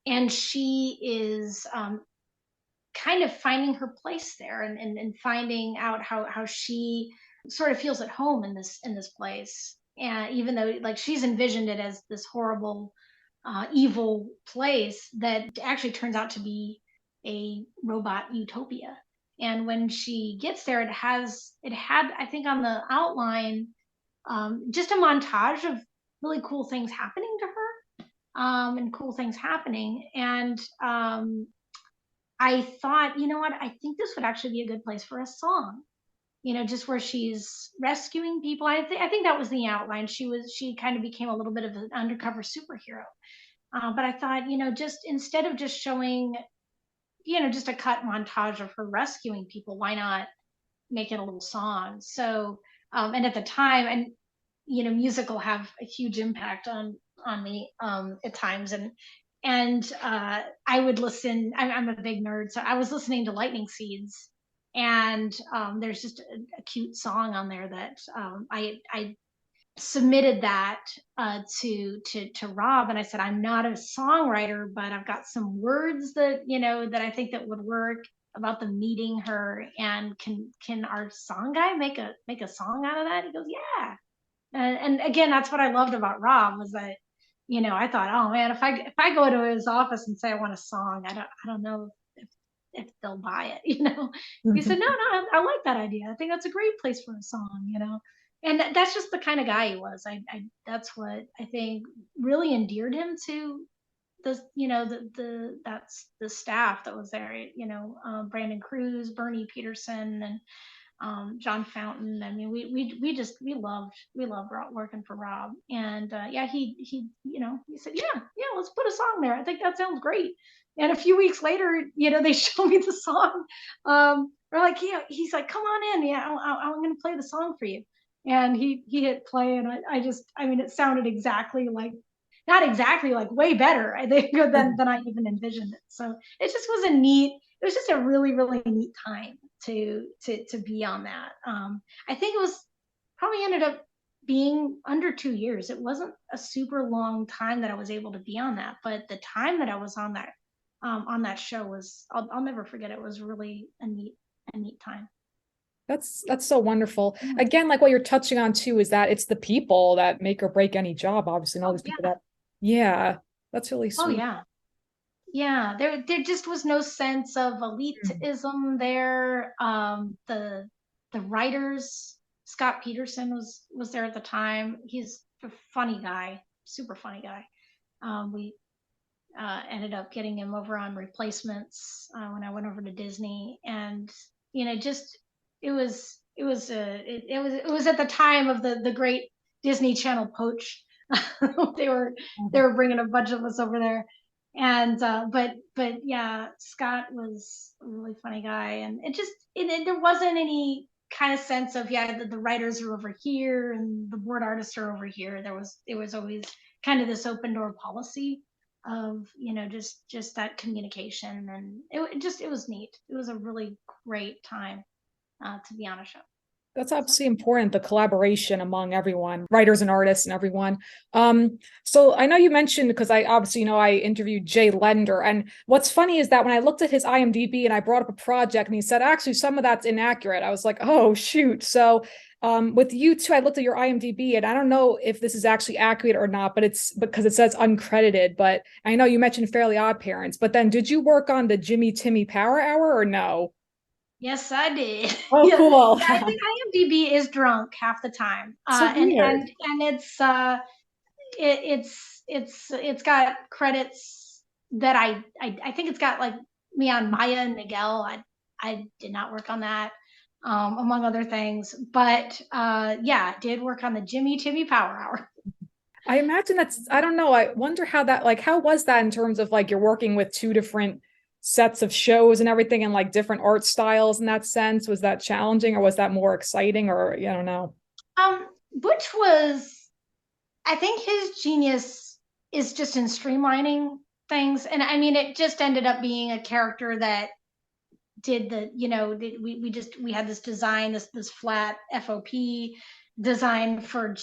and she is kind of finding her place there, and finding out how she sort of feels at home in this place. And even though like she's envisioned it as this horrible evil place, that actually turns out to be a robot utopia. And when she gets there, it had, I think, on the outline, just a montage of really cool things happening to her, and cool things happening. And I thought, what, I think this would actually be a good place for a song, just where she's rescuing people. I think that was the outline. She kind of became a little bit of an undercover superhero. But I thought, just instead of just showing, just a cut montage of her rescuing people, why not make it a little song? So, and at the time, and music will have a huge impact on on me at times, and I would listen. I'm a big nerd, so I was listening to Lightning Seeds, and there's just a cute song on there that I submitted that to Rob, and I said, I'm not a songwriter, but I've got some words that that I think that would work about them meeting her, and can our song guy make a song out of that? He goes, yeah. And again, that's what I loved about Rob, was that I thought, oh man, if I go to his office and say I want a song, I don't know if they'll buy it. He said, no, no, I like that idea. I think that's a great place for a song. And that's just the kind of guy he was. That's what I think really endeared him to that's the staff that was there. Brandon Cruz, Bernie Peterson, and John Fountain. I mean, we loved working for Rob, and yeah, he said, yeah, let's put a song there. I think that sounds great. And a few weeks later, they show me the song. We're like, yeah, he's like, come on in, yeah, I'm going to play the song for you. And he hit play, and I mean, it sounded exactly like, not exactly like, way better, I think, than I even envisioned it. So it just was it was just a really, really neat time to be on that. I think it was probably ended up being under 2 years. It wasn't a super long time that I was able to be on that, but the time that I was on that show was, I'll never forget. It was really a neat time. That's so wonderful. Yeah. Again, like what you're touching on too, is that it's the people that make or break any job, obviously, and all Oh these people yeah. that, yeah, that's really Oh sweet. yeah. Yeah, there just was no sense of Mm. elitism there. The writers, Scott Peterson was there at the time. He's a funny guy, super funny guy. We ended up getting him over on Replacements when I went over to Disney, and just it was at the time of the great Disney Channel poach. they were they Mhm. were bringing a bunch of us over there, and but yeah, Scott was a really funny guy, and there wasn't any kind of sense of, yeah, the writers are over here and the board artists are over here. There was always kind of this open door policy of just that communication, and it was neat. It was a really great time to be on a show. That's So obviously important, the collaboration among everyone, writers and artists and everyone. So I know you mentioned, because I obviously I interviewed Jay Lender, and what's funny is that when I looked at his IMDb and I brought up a project and he said, actually, some of that's inaccurate, I was like, oh shoot. So with you too, I looked at your IMDb and I don't know if this is actually accurate or not, but it's because it says uncredited. But I know you mentioned Fairly OddParents, but then did you work on the Jimmy Timmy Power Hour or no? yes, I did. Oh, Yeah, cool. yeah. I think IMDb is drunk half the time, So weird. and it's got credits that I think it's got like me on Maya and Miguel. I did not work on that, among other things, but yeah, I did work on the Jimmy Timmy Power Hour. I imagine I don't know. I wonder how that, like, how was that in terms of like you're working with two different sets of shows and everything and like different art styles in that sense? Was that challenging or was that more exciting or, I don't know. Which was, I think his genius is just in streamlining things, and I mean, it just ended up being a character that did we had this design, this flat FOP design for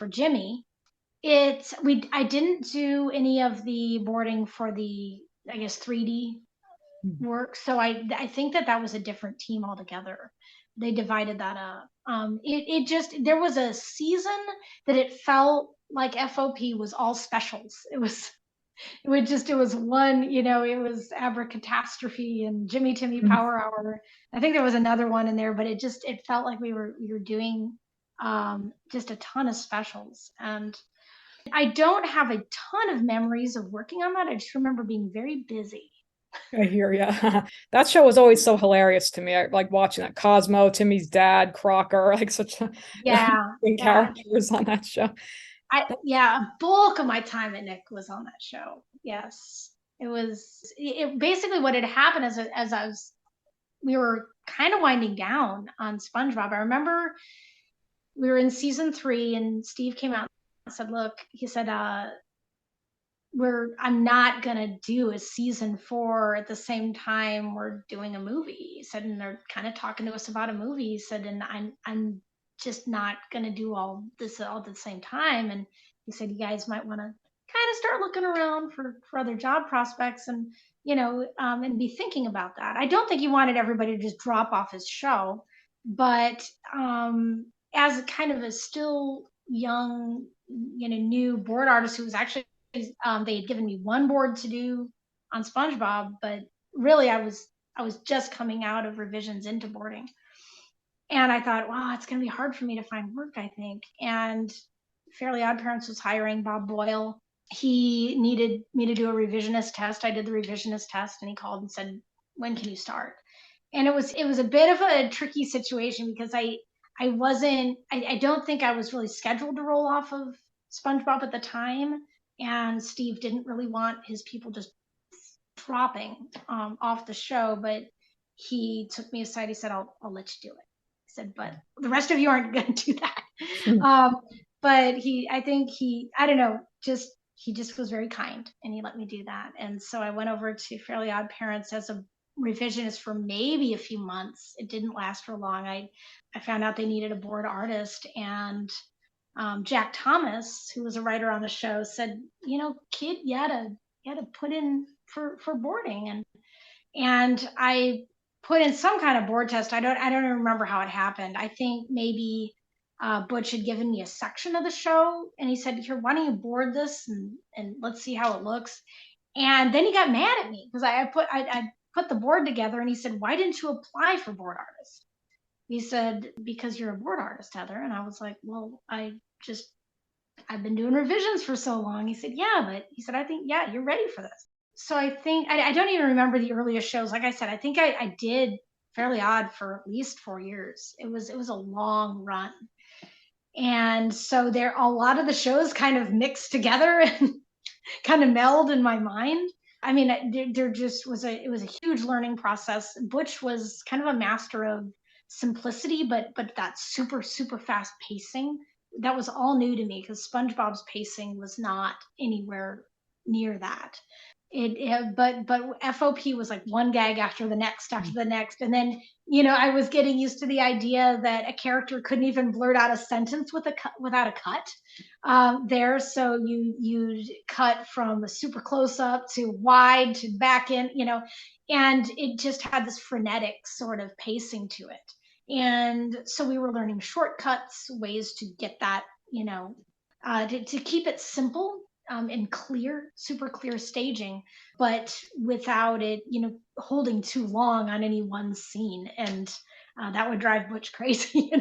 Jimmy. I didn't do any of the boarding for the, I guess, 3D work, so I think that was a different team altogether. They divided that up. It just, there was a season that it felt like FOP was all specials. It was one, it was Abracatastrophe and Jimmy Timmy Power Hour. I think there was another one in there, but it felt like we were doing just a ton of specials. And I don't have a ton of memories of working on that. I just remember being very busy. I hear you. That show was always so hilarious to me. I like watching that. Cosmo, Timmy's dad, Crocker, like such Yeah, yeah. characters on that show. Yeah, a bulk of my time at Nick was on that show. Yes. Basically what had happened as we were kind of winding down on SpongeBob. I remember we were in season 3 and Steve came out and said, look, he said, I'm not gonna do a season 4 at the same time we're doing a movie. He said, and they're kind of talking to us about a movie. He said, and I'm just not gonna do all this all at the same time. And he said, you guys might want to kind of start looking around for other job prospects, and and be thinking about that. I don't think he wanted everybody to just drop off his show, but as kind of a still young, new board artist who was actually they had given me one board to do on SpongeBob, but really I was just coming out of revisions into boarding, and I thought, wow, it's going to be hard for me to find work, I think. And Fairly OddParents was hiring Bob Boyle. He needed me to do a revisionist test. I did the revisionist test, and he called and said, "When can you start?" And it was a bit of a tricky situation because I wasn't I don't think I was really scheduled to roll off of SpongeBob at the time, and Steve didn't really want his people just dropping off the show. But he took me aside. He said, "I'll let you do it." He said, "But the rest of you aren't going to do that." But I think I don't know, he just was very kind, and he let me do that. And so I went over to Fairly OddParents as a revisionist for maybe a few months. It didn't last for long. I found out they needed a board artist, and Jack Thomas, who was a writer on the show, said, "Kid, you had to put in for boarding." And I put in some kind of board test. I don't even remember how it happened. I think maybe Butch had given me a section of the show, and he said, "Here, why don't you board this, and let's see how it looks." And then he got mad at me because I put the board together, and he said, "Why didn't you apply for board artist?" He said, "Because you're a board artist, Heather." And I was like, "Well, I've been doing revisions for so long." He said, "Yeah, but," he said, "I think, yeah, you're ready for this." So I think I don't even remember the earliest shows. Like I said, I think I did Fairly Odd for at least 4 years. It was a long run. And so there a lot of the shows kind of mixed together and kind of meld in my mind. I mean, there just was a huge learning process. Butch was kind of a master of simplicity, but that super super fast pacing, that was all new to me because SpongeBob's pacing was not anywhere near that. But FOP was like one gag after the next, and then I was getting used to the idea that a character couldn't even blurt out a sentence without a cut there. So you cut from a super close up to wide to back in, and it just had this frenetic sort of pacing to it. And so we were learning shortcuts, ways to get that, to keep it simple and clear, super clear staging, but without it, holding too long on any one scene. And that would drive Butch crazy,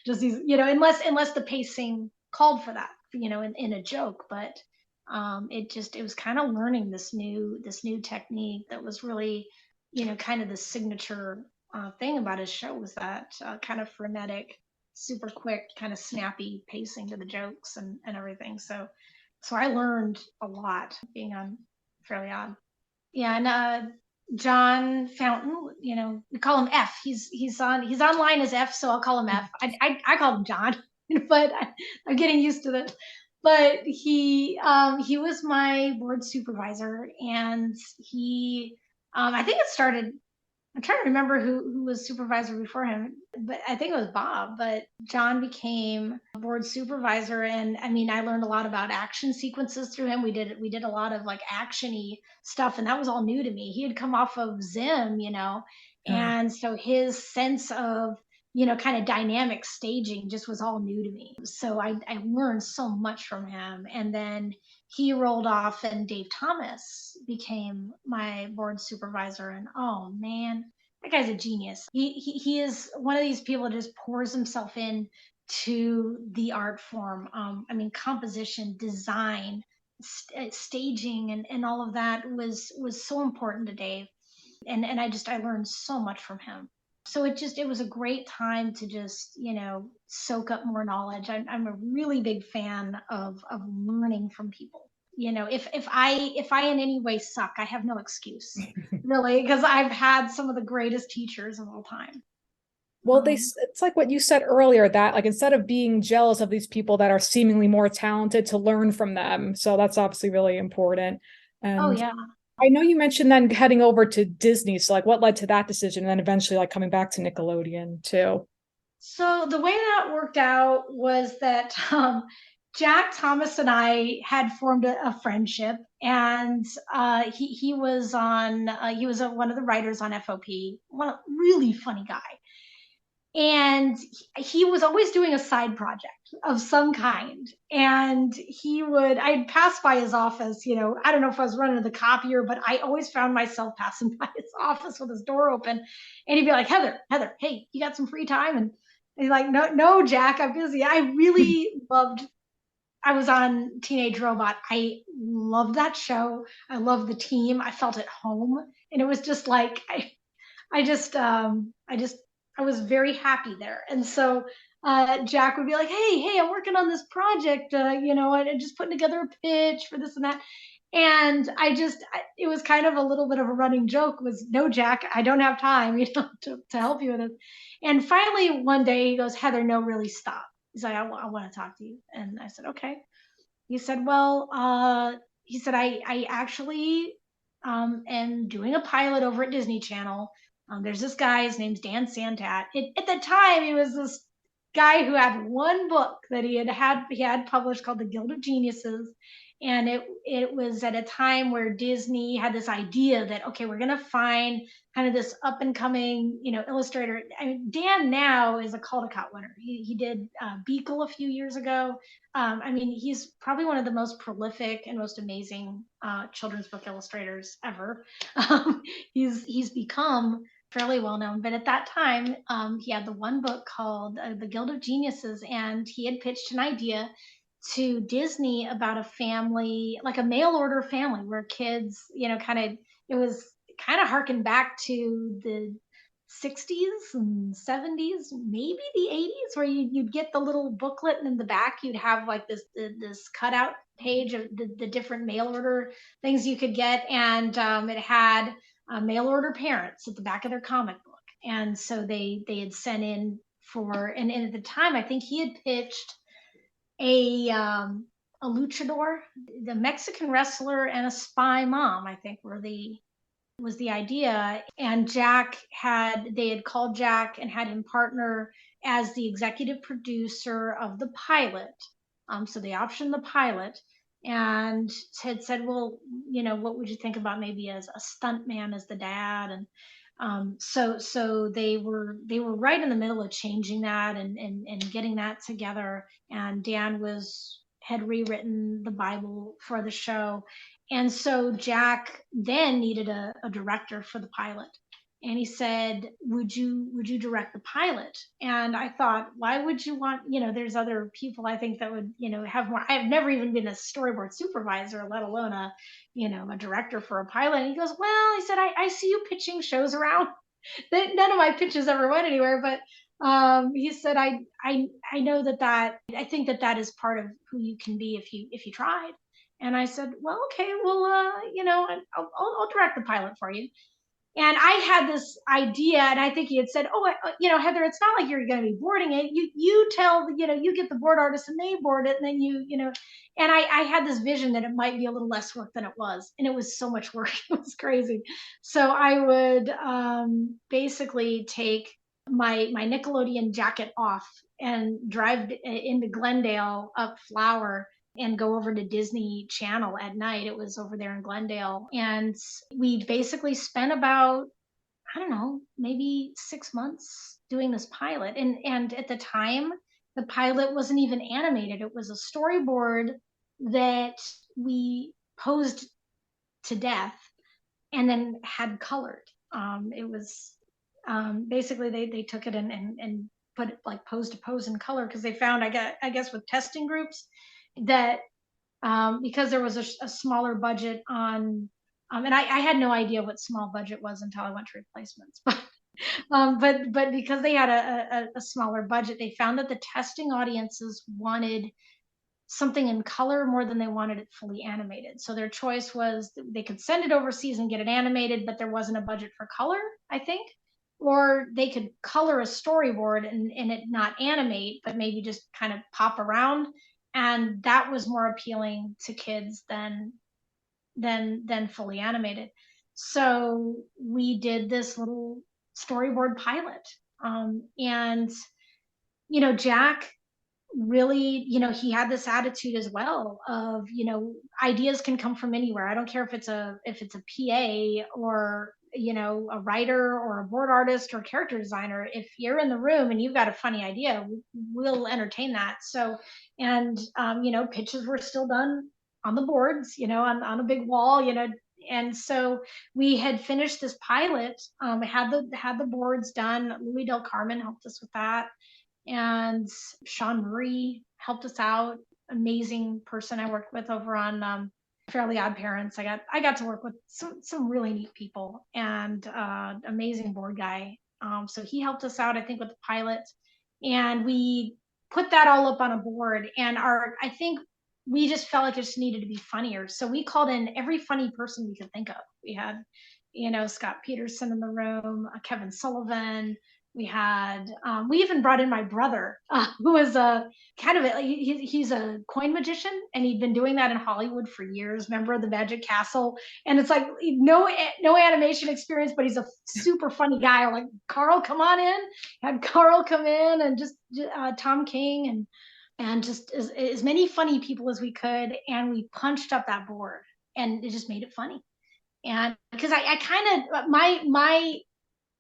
just these, unless the pacing called for that, in a joke. But it was kind of learning this new technique that was really, kind of the signature thing about his show was that kind of frenetic, super quick, kind of snappy pacing to the jokes and everything. So I learned a lot being on Fairly Odd. Yeah, and John Fountain, we call him F. He's online as F, so I'll call him F. I call him John, but I'm getting used to this. But he was my board supervisor, and I think it started. I'm trying to remember who was supervisor before him, but I think it was Bob. But John became board supervisor, and I mean, I learned a lot about action sequences through him. We did a lot of like actiony stuff, and that was all new to me. He had come off of Zim, and so his sense of kind of dynamic staging just was all new to me. So I learned so much from him, and then he rolled off and Dave Thomas became my board supervisor. And oh man, that guy's a genius. He is one of these people that just pours himself in to the art form. I mean, composition, design, staging, and all of that was so important to Dave. And I learned so much from him. So it was a great time to just soak up more knowledge. I'm a really big fan of learning from people. If I in any way suck, I have no excuse, really, because I've had some of the greatest teachers of all time. Well, it's like what you said earlier that like instead of being jealous of these people that are seemingly more talented to learn from them. So that's obviously really important. Oh And yeah. I know you mentioned then heading over to Disney. So like what led to that decision and then eventually like coming back to Nickelodeon too. So the way that worked out was that Jack Thomas and I had formed a friendship, and he was on he was one of the writers on FOP, one really funny guy, and he was always doing a side project of some kind. And I'd pass by his office, I don't know if I was running the copier, but I always found myself passing by his office with his door open, and he'd be like, Heather, hey, you got some free time? And he's like, no, Jack, I'm busy. I was on Teenage Robot. I loved that show. I loved the team. I felt at home, and it was just like I just, I was very happy there. And so Jack would be like, hey, I'm working on this project, I'm just putting together a pitch for this and that. And it was kind of a little bit of a running joke was, no, Jack, I don't have time, to help you with it. And finally, one day he goes, Heather, no, really stop. He's like, I want to talk to you. And I said, okay. He said, well, I actually am doing a pilot over at Disney Channel. There's this guy, his name's Dan Santat. At the time, he was this guy who had one book that he had published called The Guild of Geniuses. And it was at a time where Disney had this idea that, okay, we're going to find kind of this up and coming, illustrator. I mean, Dan now is a Caldecott winner. He did Beagle a few years ago. He's probably one of the most prolific and most amazing children's book illustrators ever. He's become fairly well known, but at that time, he had the one book called The Guild of Geniuses, and he had pitched an idea to Disney about a family, like a mail order family, where kids, it was kind of harkened back to the 60s and 70s, maybe the 80s, where you'd get the little booklet, and in the back you'd have like this cutout page of the different mail order things you could get, and it had mail order parents at the back of their comic book. And so they had sent in and at the time I think he had pitched a luchador, the Mexican wrestler, and a spy mom, I think was the idea. And they had called Jack and had him partner as the executive producer of the pilot. So they optioned the pilot and had said, well, what would you think about maybe as a stunt man as the dad? And so they were right in the middle of changing that and getting that together. And Dan had rewritten the Bible for the show. And so Jack then needed a director for the pilot. And he said, would you direct the pilot? And I thought, why would you want, there's other people I think that would, have more. I've never even been a storyboard supervisor, let alone a director for a pilot. And he goes, well, he said, I see you pitching shows around. None of my pitches ever went anywhere, but he said, I know that I think that is part of who you can be if you tried. And I said, well, okay, well, I'll direct the pilot for you. And I had this idea, and I think he had said, oh, Heather, it's not like you're going to be boarding it. You tell, you get the board artist and they board it, and then and I had this vision that it might be a little less work than it was. And it was so much work. It was crazy. So I would basically take my Nickelodeon jacket off and drive into Glendale up Flower and go over to Disney Channel at night. It was over there in Glendale. And we basically spent about, I don't know, maybe 6 months doing this pilot. And at the time, the pilot wasn't even animated. It was a storyboard that we posed to death and then had colored. It was basically they took it and put it like pose to pose in color, because they found, I guess with testing groups, that because there was a smaller budget on, and I had no idea what small budget was until I went to replacements, but because they had a smaller budget, they found that the testing audiences wanted something in color more than they wanted it fully animated. So their choice was they could send it overseas and get it animated, but there wasn't a budget for color, I think. or they could color a storyboard and it not animate, but maybe just kind of pop around. And that was more appealing to kids than fully animated. So we did this little storyboard pilot. And Jack really, he had this attitude as well of, ideas can come from anywhere. I don't care if it's a PA or a writer or a board artist or character designer. If you're in the room and you've got a funny idea, we'll entertain that. So, and pitches were still done on the boards, on a big wall, and so we had finished this pilot, had the boards done. Louis Del Carmen helped us with that, and Sean Murray helped us out. Amazing person I worked with over on Fairly OddParents. I got to work with some really neat people, and amazing board guy. So he helped us out, I think, with the pilot, and we put that all up on a board. And I think we just felt like it just needed to be funnier, so we called in every funny person we could think of. We had, Scott Peterson in the room, Kevin Sullivan. We even brought in my brother, who is a kind of he's a coin magician, and he'd been doing that in Hollywood for years, member of the Magic Castle. And it's like no animation experience, but he's a super funny guy. I'm like, Carl, come on in. Had Carl come in, and just Tom King, and just as many funny people as we could, and we punched up that board, and it just made it funny. And because I kind of my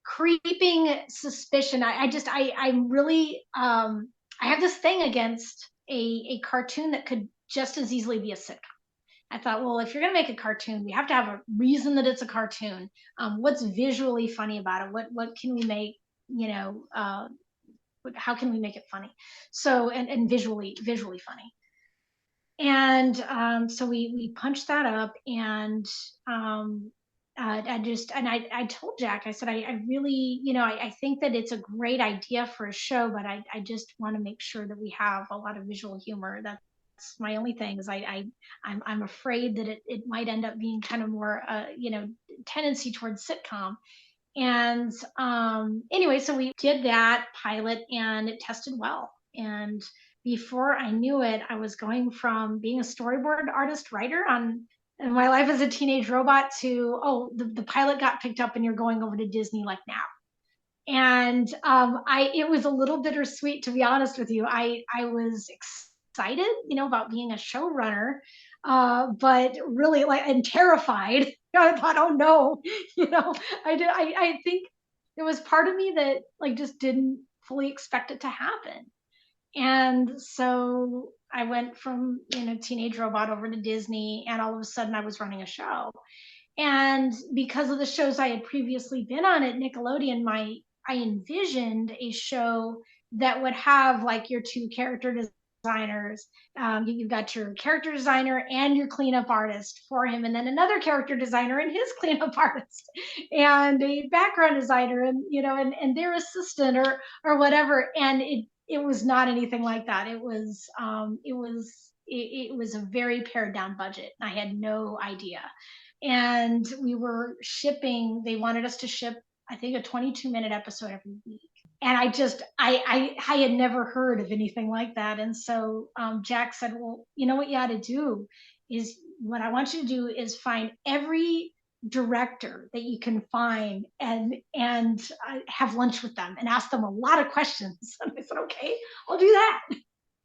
creeping suspicion. I'm really I have this thing against a cartoon that could just as easily be a sitcom. I thought, well, if you're going to make a cartoon, we have to have a reason that it's a cartoon. What's visually funny about it? What can we make? How can we make it funny? So and visually funny. And so we punched that up, and I told Jack, I said, I really, I think that it's a great idea for a show, but I just want to make sure that we have a lot of visual humor. That's my only thing, is I'm afraid that it might end up being kind of more, tendency towards sitcom. And anyway, so we did that pilot, and it tested well. And before I knew it, I was going from being a storyboard artist writer on in my life as a teenage robot to, oh, the pilot got picked up and you're going over to Disney like now. And it was a little bittersweet, to be honest with you. I was excited, about being a showrunner, but really and terrified. I thought, oh no, I think there was part of me that just didn't fully expect it to happen. And so I went from, teenage robot over to Disney, and all of a sudden I was running a show. And because of the shows I had previously been on at Nickelodeon, I envisioned a show that would have your two character designers. You've got your character designer and your cleanup artist for him, and then another character designer and his cleanup artist, and a background designer, and their assistant or whatever. And it was not anything like that. It was a very pared down budget. I had no idea. And we were shipping, they wanted us to ship, I think, a 22-minute episode every week. And I had never heard of anything like that. And so Jack said, well, what you ought to do is, what I want you to do is find every director that you can find, and have lunch with them and ask them a lot of questions. And I said, okay, I'll do that.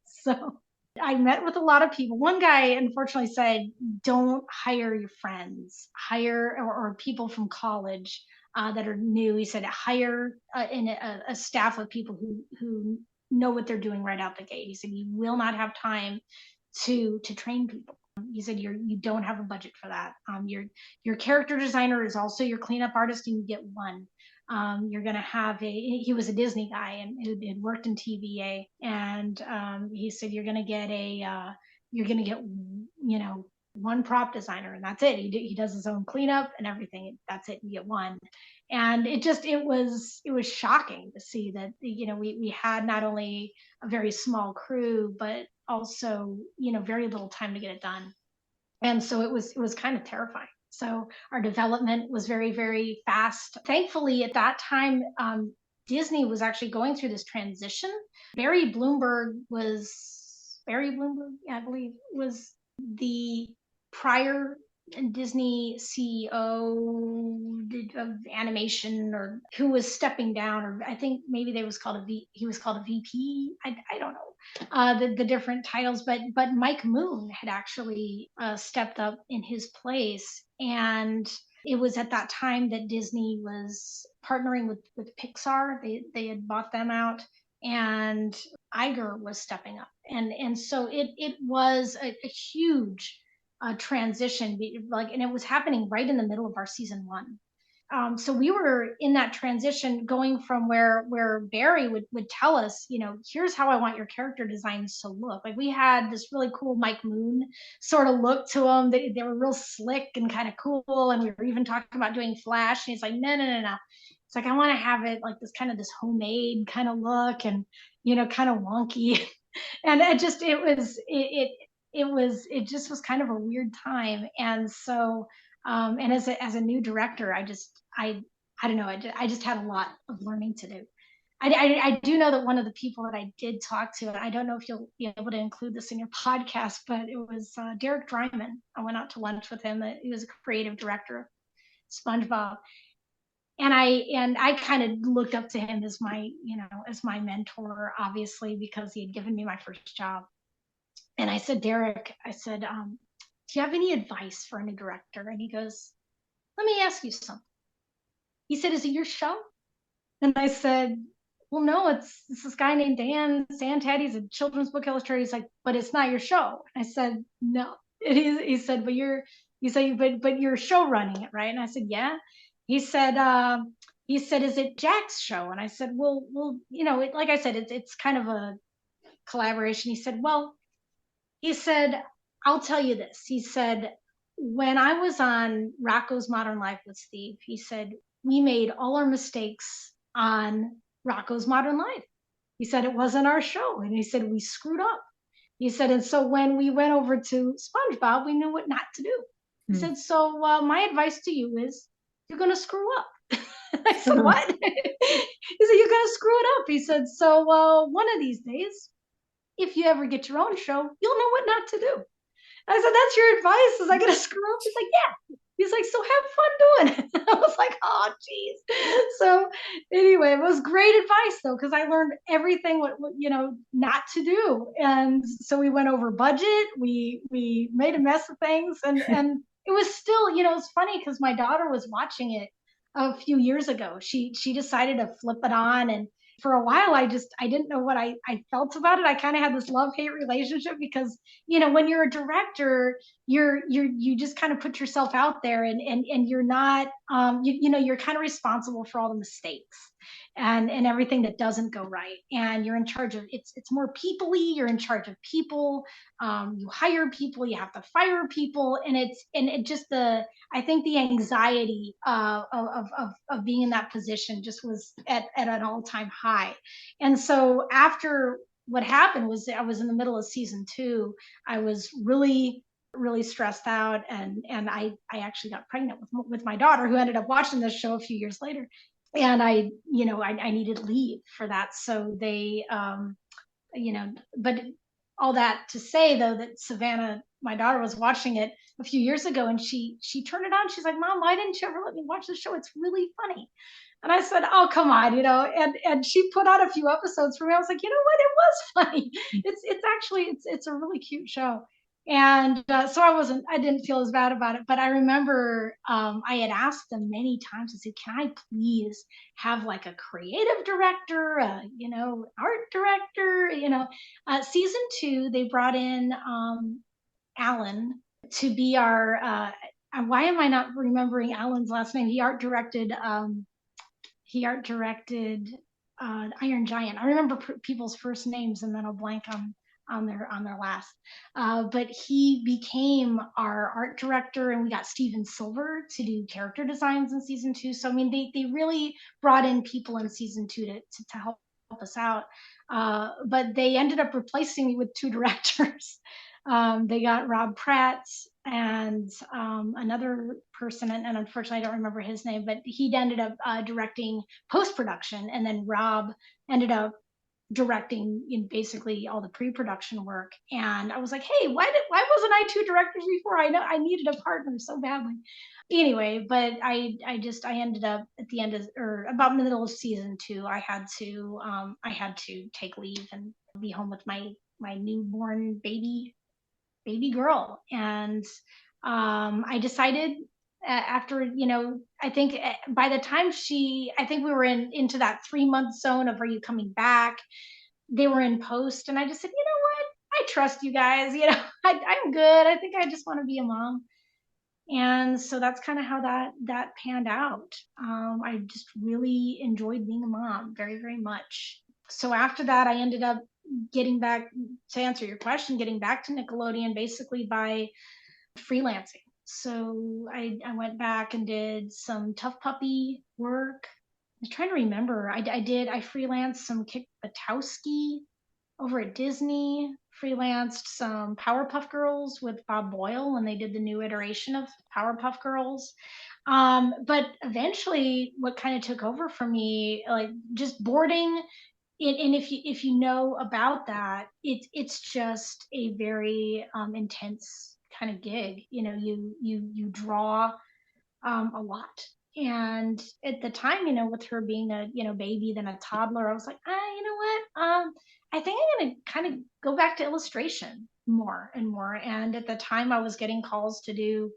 So I met with a lot of people. One guy unfortunately said, don't hire your friends, hire or people from college that are new. He said, hire a staff of people who know what they're doing right out the gate. He said, you will not have time to train people. He said, you don't have a budget for that. Your character designer is also your cleanup artist, and you get one. You're going to have he was a Disney guy and had worked in TVA. And he said, you're going to get one prop designer, and that's it. He does his own cleanup and everything. That's it. You get one. And it was shocking to see that, we had not only a very small crew, but also, very little time to get it done. And so it was kind of terrifying. So our development was very, very fast. Thankfully, at that time, Disney was actually going through this transition. Barry Bloomberg, yeah, I believe, was the prior Disney CEO of animation, or who was stepping down, or I think maybe he was called a VP. I don't know the different titles, but Mike Moon had actually stepped up in his place, and it was at that time that Disney was partnering with Pixar. They had bought them out, and Iger was stepping up, and so it was a huge transition, like, and it was happening right in the middle of our season one. So we were in that transition, going from where Barry would tell us, here's how I want your character designs to look. Like, we had this really cool Mike Moon sort of look to them. They were real slick and kind of cool. And we were even talking about doing Flash. And he's like, no, no, no, no. It's like, I want to have it like this homemade kind of look, and, kind of wonky. And it just was kind of a weird time. And so, and as a new director, I don't know, I just had a lot of learning to do. I do know that one of the people that I did talk to, and I don't know if you'll be able to include this in your podcast, but it was Derek Dryman. I went out to lunch with him. He was a creative director of SpongeBob, and I kind of looked up to him as my mentor, obviously, because he had given me my first job. And I said, Derek, do you have any advice for a new director? And he goes, let me ask you something. He said, is it your show? And I said, well, no, it's this guy named Dan Santat. He's a children's book illustrator. He's like, but it's not your show. I said, no, it is. He said, but you're show running it, right? And I said, yeah. He said, is it Jack's show? And I said, well, like I said, it's kind of a collaboration. He said, I'll tell you this. He said, when I was on Rocko's Modern Life with Steve, he said, we made all our mistakes on Rocko's Modern Life. He said, it wasn't our show. And he said, we screwed up. He said, and so when we went over to SpongeBob, we knew what not to do. He said, so my advice to you is, you're going to screw up. I said, what? He said, you're going to screw it up. He said, so one of these days, if you ever get your own show, you'll know what not to do. I said, that's your advice? Is I going to screw up? He's like, yeah. He's like, so have fun doing it. I was like, oh, geez. So anyway, it was great advice, though, because I learned everything what not to do. And so we went over budget. We made a mess of things, and it was still, it's funny because my daughter was watching it a few years ago. She decided to flip it on, and for a while I didn't know what I felt about it. I kind of had this love-hate relationship because when you're a director, you just kind of put yourself out there, and you're not you're kind of responsible for all the mistakes and everything that doesn't go right, and you're in charge of it's more people-y. You're in charge of people. You hire people, you have to fire people, and it just I think the anxiety of being in that position just was at an all-time high. And so after what happened was I was in the middle of season 2. I was really stressed out, and I actually got pregnant with my daughter, who ended up watching this show a few years later. And I needed leave for that. So they, but all that to say, though, that Savannah, my daughter, was watching it a few years ago, and she turned it on. She's like, Mom, why didn't you ever let me watch the show? It's really funny. And I said, oh, come on, and she put out a few episodes for me. I was like, you know what? It was funny. It's actually, it's a really cute show. And so I didn't feel as bad about it. But I remember I had asked them many times to say, can I please have like a creative director, art director, season 2, they brought in Alan to be our, why am I not remembering Alan's last name? He art directed Iron Giant. I remember people's first names, and then I'll blank on their last. But he became our art director, and we got Steven Silver to do character designs in season 2. So I mean, they really brought in people in season 2 to help us out. But they ended up replacing me with 2 directors. They got Rob Pratt and another person, and unfortunately I don't remember his name, but he ended up directing post production, and then Rob ended up directing in basically all the pre-production work. And I was like, hey, why wasn't I two directors before? I know I needed a partner so badly. Anyway, but I ended up at the end of, or about middle of season 2, I had to take leave and be home with my newborn baby girl. And I decided after, I think by the time I think we were into that 3 month zone of, are you coming back? They were in post, and I just said, you know what? I trust you guys. I'm good. I think I just want to be a mom. And so that's kind of how that panned out. I just really enjoyed being a mom very, very much. So after that, I ended up getting back, to answer your question, getting back to Nickelodeon basically by freelancing. So I went back and did some Tough Puppy work. I was trying to remember. I freelanced some Kick Buttowski over at Disney, freelanced some Powerpuff Girls with Bob Boyle when they did the new iteration of Powerpuff Girls. But eventually, what kind of took over for me, like just boarding, and if you know about that, it's just a very intense kind of gig. You draw a lot. And at the time, with her being a baby, then a toddler, I was like, you know what? I think I'm gonna kind of go back to illustration more and more. And at the time, I was getting calls to do,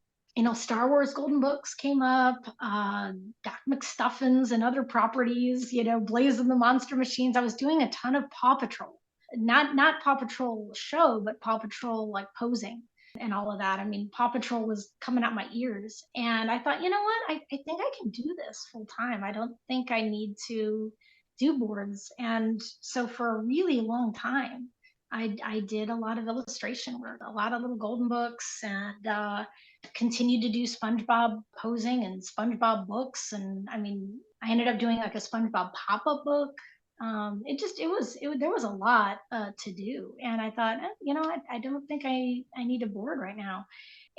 Star Wars Golden Books came up, Doc McStuffins and other properties, Blaze and the Monster Machines. I was doing a ton of Paw Patrol, not Paw Patrol show, but Paw Patrol like posing and all of that. I mean, Paw Patrol was coming out my ears. And I thought, you know what? I think I can do this full time. I don't think I need to do boards. And so for a really long time, I did a lot of illustration work, a lot of little golden books, and continued to do SpongeBob posing and SpongeBob books. And I mean, I ended up doing like a SpongeBob pop-up book. There was a lot to do, and I thought, I don't think I need a board right now.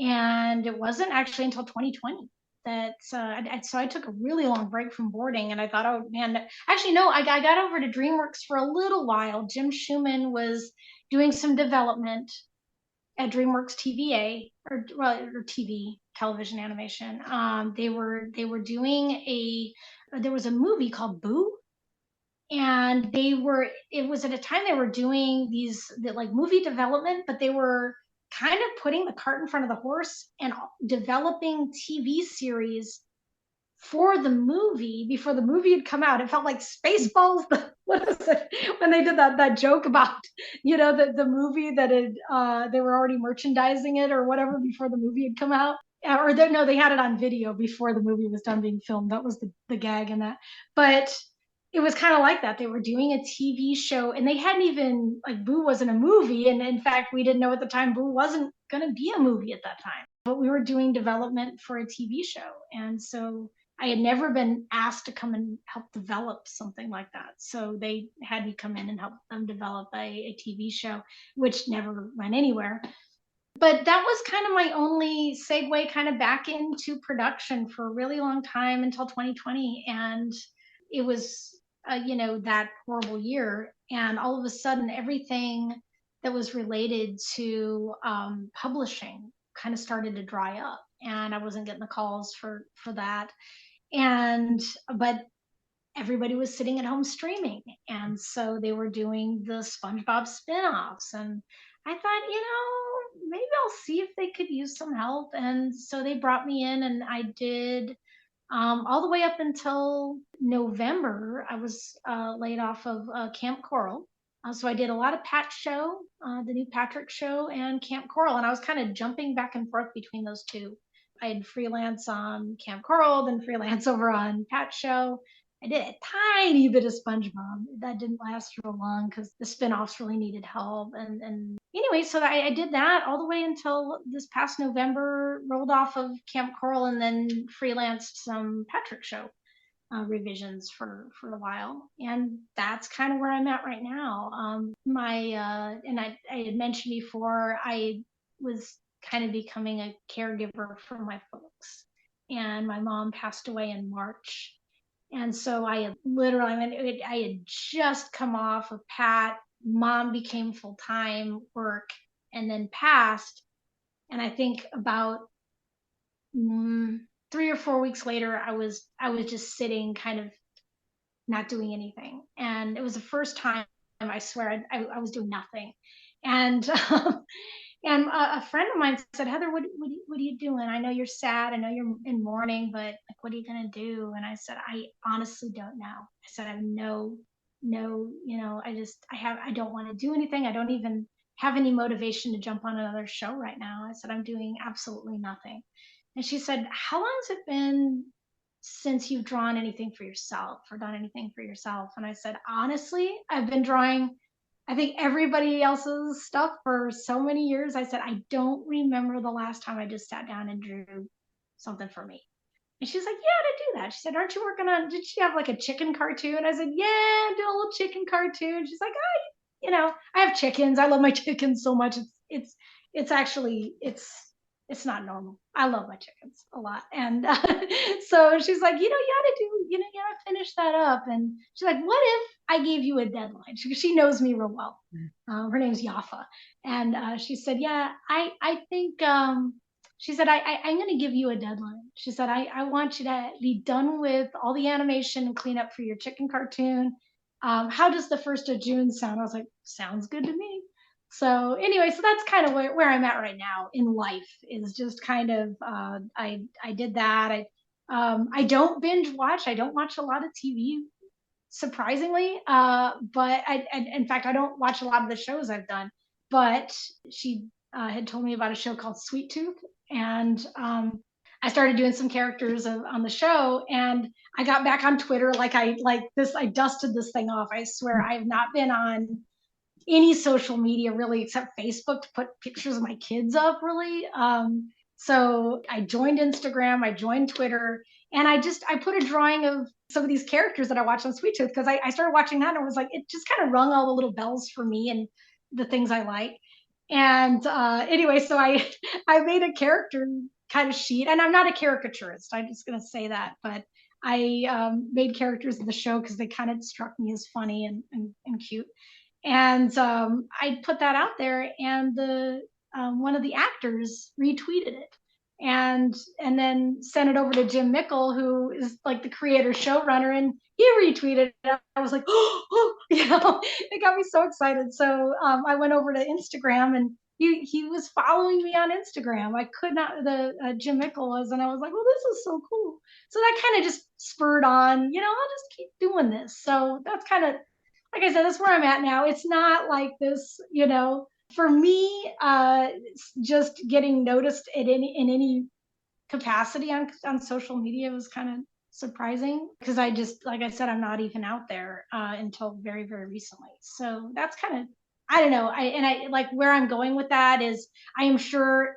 And it wasn't actually until 2020 that so I took a really long break from boarding, and I thought, oh man, actually no, I got over to DreamWorks for a little while. Jim Schumann was doing some development at DreamWorks TVA, or TV, television animation. They were doing there was a movie called Boo, and it was at a time they were doing like movie development, but they were kind of putting the cart in front of the horse and developing TV series for the movie before the movie had come out. It felt like Spaceballs. What is it when they did that joke about the movie that they were already merchandising it or whatever before the movie had come out. Or no, they had it on video before the movie was done being filmed. That was the gag in that. But it was kind of like that. They were doing a TV show, and they hadn't even, like, Boo wasn't a movie. And in fact, we didn't know at the time Boo wasn't going to be a movie at that time. But we were doing development for a TV show. And so I had never been asked to come and help develop something like that. So they had me come in and help them develop a TV show, which never went anywhere. But that was kind of my only segue kind of back into production for a really long time until 2020. And it was, that horrible year. And all of a sudden, everything that was related to publishing kind of started to dry up. And I wasn't getting the calls for that. But everybody was sitting at home streaming. And so they were doing the SpongeBob spin-offs. And I thought, maybe I'll see if they could use some help. And so they brought me in, and I did all the way up until November. I was laid off of Camp Coral. So I did a lot of Pat's show, the new Patrick show, and Camp Coral. And I was kind of jumping back and forth between those two. I had freelance on Camp Coral, then freelance over on Pat's show. I did a tiny bit of SpongeBob. That didn't last real long because the spinoffs really needed help. And anyway, so I did that all the way until this past November, rolled off of Camp Coral, and then freelanced some Patrick show revisions for a while. And that's kind of where I'm at right now. And I had mentioned before, I was kind of becoming a caregiver for my folks. And my mom passed away in March. And so I had literally, I mean, I had just come off of Pat. Mom became full time work and then passed. And I think about 3 or 4 weeks later, I was just sitting, kind of not doing anything. And it was the first time, I swear, I was doing nothing. And and a friend of mine said, Heather, what are you doing? I know you're sad. I know you're in mourning, but like, what are you gonna do? And I said, I honestly don't know. I said, I have no, I don't want to do anything. I don't even have any motivation to jump on another show right now. I said, I'm doing absolutely nothing. And she said, how long has it been since you've drawn anything for yourself or done anything for yourself? And I said, honestly, I've been drawing, I think, everybody else's stuff for so many years. I said, I don't remember the last time I just sat down and drew something for me. And she's like, yeah, I do that. She said, aren't you working on, did she have like a chicken cartoon? I said, yeah, I'm doing a little chicken cartoon. She's like, I have chickens. I love my chickens so much. It's actually, it's not normal. I love my chickens a lot. And so she's like, you ought to do, you ought to finish that up. And she's like, what if I gave you a deadline? She knows me real well. Her name's Yafa. And she said, yeah, I think, she said, I'm going to give you a deadline. She said, I want you to be done with all the animation and clean up for your chicken cartoon. How does the 1st of June sound? I was like, sounds good to me. So anyway, so that's kind of where I'm at right now in life, is just kind of, I did that. I don't binge watch. I don't watch a lot of TV, surprisingly. But in fact, I don't watch a lot of the shows I've done. But she had told me about a show called Sweet Tooth, and I started doing some characters on the show, and I got back on Twitter. I dusted this thing off. I swear I have not been on any social media really except Facebook to put pictures of my kids up, really. So I joined Instagram, I joined Twitter, and I put a drawing of some of these characters that I watched on Sweet Tooth, because I started watching that and it was like, it just kind of rung all the little bells for me and the things I like. And anyway, so I made a character kind of sheet, and I'm not a caricaturist. I'm just gonna say that, but I made characters in the show because they kind of struck me as funny and cute. And I put that out there, and the one of the actors retweeted it, and then sent it over to Jim Mickle, who is like the creator showrunner, and he retweeted it. I was like, oh, it got me so excited. So I went over to Instagram, and he was following me on Instagram. I could not, the Jim Mickle was, and I was like, well, this is so cool. So that kind of just spurred on, I'll just keep doing this. So that's kind of, like I said, that's where I'm at now. It's not like this, for me, just getting noticed in any capacity on social media was kind of surprising, because I just, like I said, I'm not even out there until very, very recently. So that's kind of, I don't know. I like, where I'm going with that is, I am sure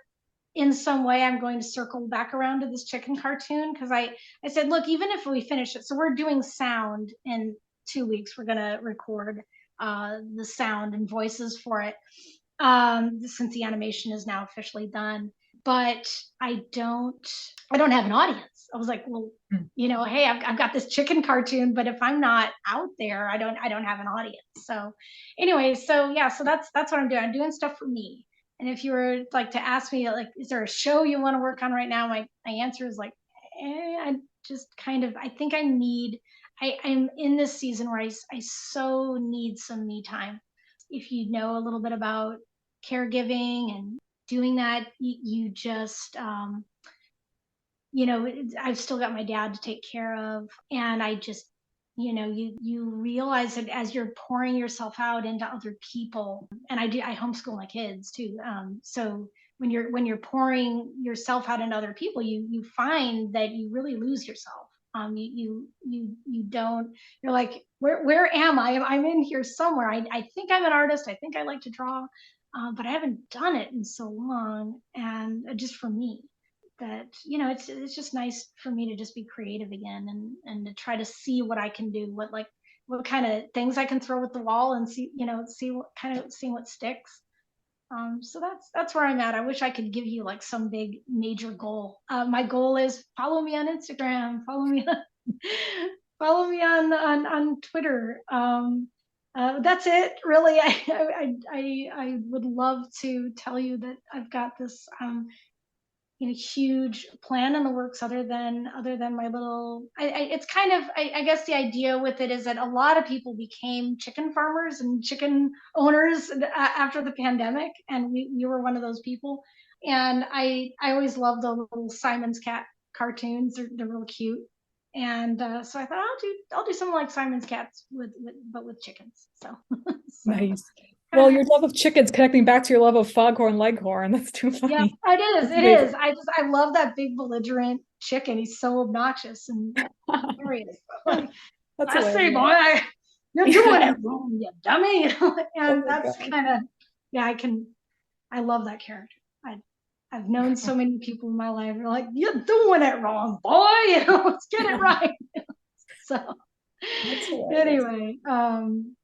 in some way I'm going to circle back around to this chicken cartoon, because I said, look, even if we finish it, so we're doing sound in 2 weeks. We're going to record the sound and voices for it, since the animation is now officially done. But I don't have an audience. I was like, well, hey, I've got this chicken cartoon, but if I'm not out there, I don't have an audience. So anyway, so yeah, so that's what I'm doing. I'm doing stuff for me. And if you were like to ask me, like, is there a show you want to work on right now? My answer is like, I just kind of, I think I'm in this season where I so need some me time. If you know a little bit about caregiving and doing that, you just, I've still got my dad to take care of. And I just, you realize that as you're pouring yourself out into other people, and I homeschool my kids too. So when you're pouring yourself out into other people, you find that you really lose yourself. You don't, you're like, where am I? I'm in here somewhere. I think I'm an artist. I think I like to draw, but I haven't done it in so long. And just for me, that, it's just nice for me to just be creative again, and to try to see what I can do, what kind of things I can throw at the wall, and see what sticks. So that's where I'm at. I wish I could give you like some big major goal. My goal is follow me on Instagram, follow me on, follow me on Twitter. That's it, really. I would love to tell you that I've got this huge plan in the works other than my little it's kind of I guess the idea with it is that a lot of people became chicken farmers and chicken owners after the pandemic, and we were one of those people. And I always loved the little Simon's cat cartoons. They're real cute. And so I thought I'll do something like Simon's cats but with chickens. So so Nice. Well, your love of chickens connecting back to your love of foghorn leghorn. That's too yeah, funny. it is. That's It amazing. is. I love that big belligerent chicken. He's so obnoxious and hilarious. That's I say, hilarious. boy, you're doing Yeah. it wrong, you dummy. Oh And my that's God. kind of, yeah, I love that character. I've known so many people in my life who are like, you're doing it wrong, boy. Let's get it right. So That's hilarious. anyway,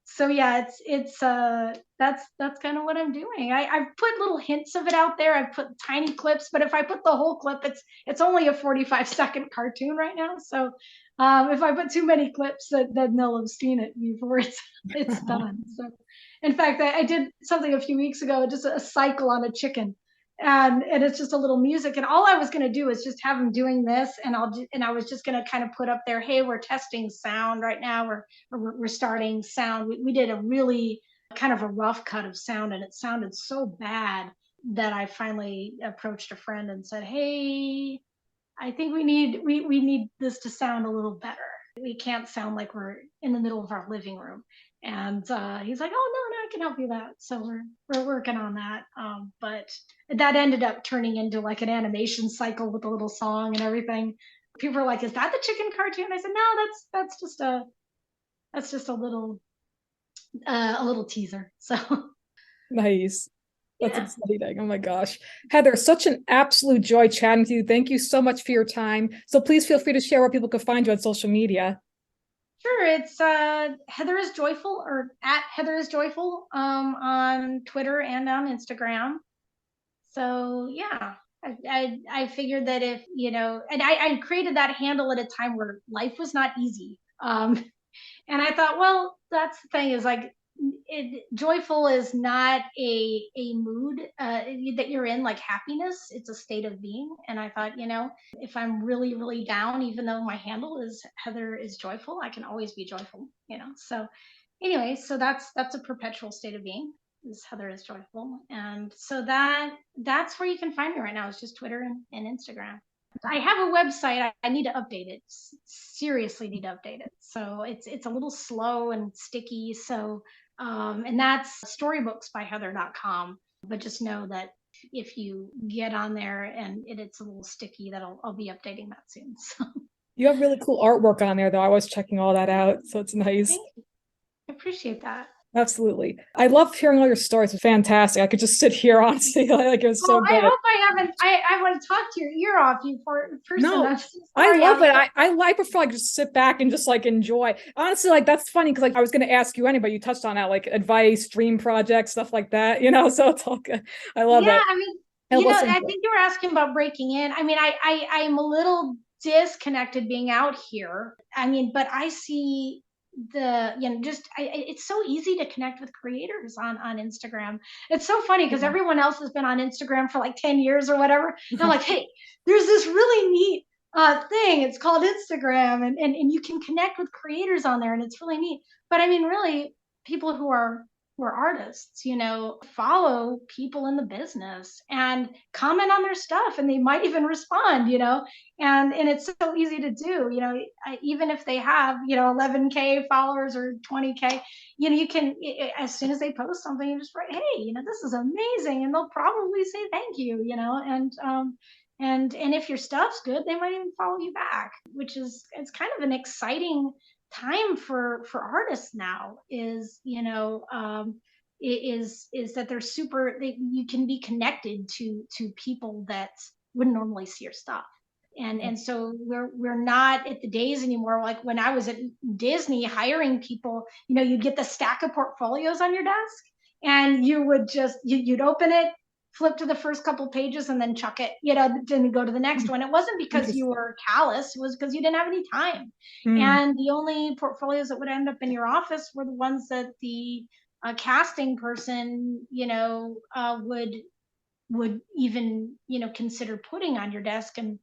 so yeah, that's kind of what I'm doing. I've put little hints of it out there. I've put tiny clips, but if I put the whole clip, it's only a 45-second cartoon right now. So if I put too many clips, then they'll have seen it before it's done. So in fact, I did something a few weeks ago, just a cycle on a chicken. And it's just a little music, and all I was going to do is just have him doing this, and I was just going to kind of put up there, hey, we're testing sound right now, we're starting sound. We did a really kind of a rough cut of sound, and it sounded so bad that I finally approached a friend and said, hey, I think we need this to sound a little better. We can't sound like we're in the middle of our living room. And he's like, oh no, I can help you with that. So we're working on that. But that ended up turning into like an animation cycle with a little song and everything. People are like, is that the chicken cartoon? I said, no, that's just a little teaser. So Nice. That's yeah. exciting. Oh my gosh. Heather, such an absolute joy chatting with you. Thank you so much for your time. So please feel free to share where people can find you on social media. Sure, it's Heather is Joyful, or at Heather is Joyful, on Twitter and on Instagram. So yeah, I figured that if and I created that handle at a time where life was not easy. And I thought, well, that's the thing, is like, joyful is not a mood that you're in, like happiness. It's a state of being. And I thought, if I'm really, really down, even though my handle is Heather is Joyful, I can always be joyful. So anyway, so that's a perpetual state of being, is Heather is Joyful. And so that's where you can find me right now. It's just Twitter and Instagram. I have a website. I need to update it. Seriously, need to update it. So it's a little slow and sticky. So and that's storybooksbyheather.com. But just know that if you get on there and it's a little sticky, that I'll be updating that soon. So You have really cool artwork on there, though. I was checking all that out, so it's nice. thank you. I appreciate that. Absolutely. I love hearing all your stories. It's fantastic. I could just sit here, honestly. Like, it was Well, so I good. hope I haven't. I want to talk to your ear off, you poor person. No, I'm so I sorry. love it. I prefer like just sit back and just like enjoy. Honestly, like that's funny because like I was gonna ask you anyway, you touched on that, like advice, dream projects, stuff like that. So it's all good. I love Yeah, it. I mean, And listen, I think you were asking about breaking in. I mean, I'm a little disconnected being out here. I mean, but I see just it's so easy to connect with creators on Instagram. It's so funny because yeah. everyone else has been on Instagram for like 10 years or whatever. And I'm like, hey, there's this really neat thing. It's called Instagram, and you can connect with creators on there, and it's really neat. But I mean, really, people who are artists, follow people in the business and comment on their stuff, and they might even respond. And it's so easy to do, even if they have, 11K followers or 20K, you can, as soon as they post something, you just write, hey, this is amazing. And they'll probably say thank you. And if your stuff's good, they might even follow you back, which it's kind of an exciting time for artists now. Is that you can be connected to people that wouldn't normally see your stuff. And so we're not at the days anymore like when I was at Disney hiring people. You'd get the stack of portfolios on your desk, and you would just you'd open it, flip to the first couple pages, and then chuck it, then go to the next one. It wasn't because you Interesting. were callous; it was because you didn't have any time. Mm. And the only portfolios that would end up in your office were the ones that the casting person, would even consider putting on your desk. And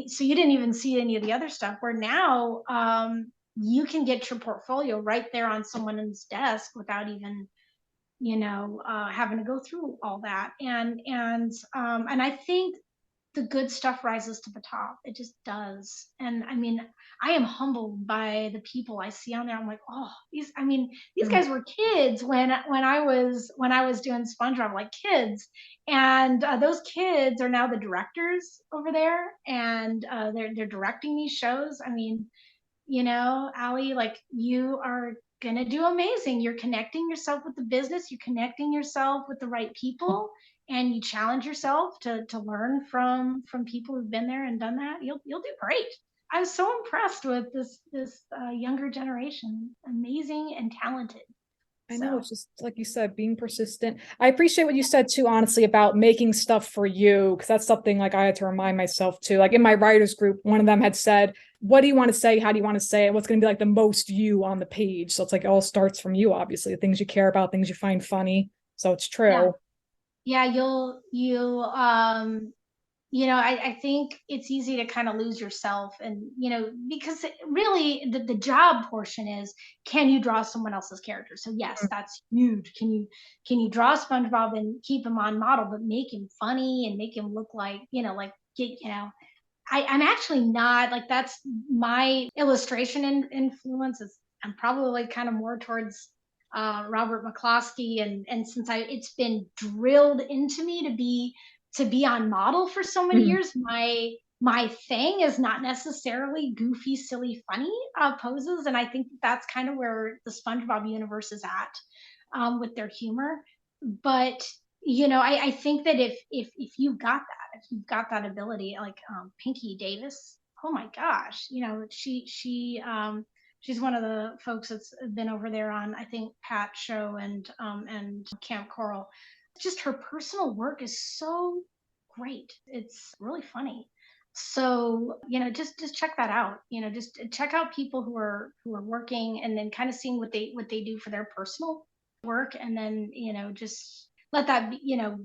so you didn't even see any of the other stuff, where now you can get your portfolio right there on someone's desk without even having to go through all that. And I think the good stuff rises to the top. It just does. And I mean, I am humbled by the people I see on there. I'm like, oh, these Mm. guys were kids when I was doing SpongeBob, like kids. And those kids are now the directors over there, and they're directing these shows. I mean, Allie, like, you are gonna do amazing. You're connecting yourself with the business, you're connecting yourself with the right people, and you challenge yourself to learn from people who've been there and done that. You'll do great. I'm so impressed with this younger generation. Amazing and talented. I know, So it's just like you said, being persistent. I appreciate what you said too, honestly, about making stuff for you, because that's something like I had to remind myself too. Like in my writers group, one of them had said, what do you want to say? How do you want to say it? What's going to be like the most you on the page? So it's like it all starts from you, obviously, the things you care about, things you find funny. So it's yeah, true. yeah, you'll I think it's easy to kind of lose yourself, and because really the job portion is, can you draw someone else's character? So yes, that's huge. Can you draw SpongeBob and keep him on model, but make him funny and make him look like, I'm actually not like, that's my illustration influence is, I'm probably kind of more towards Robert McCloskey, and since it's been drilled into me to be on model for so many Mm. years, my thing is not necessarily goofy, silly, funny poses, and I think that's kind of where the SpongeBob universe is at, with their humor. But I think that if you've got that, if you've got that ability, like Pinky Davis, oh my gosh, she's one of the folks that's been over there on, I think, Pat's show and Camp Coral. Just her personal work is so great. It's really funny. So just check that out. Just check out people who are working, and then kind of seeing what they do for their personal work, and then just let that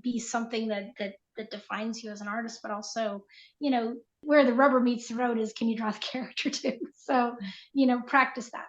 be something that defines you as an artist. But also, where the rubber meets the road is, can you draw the character too? So practice that.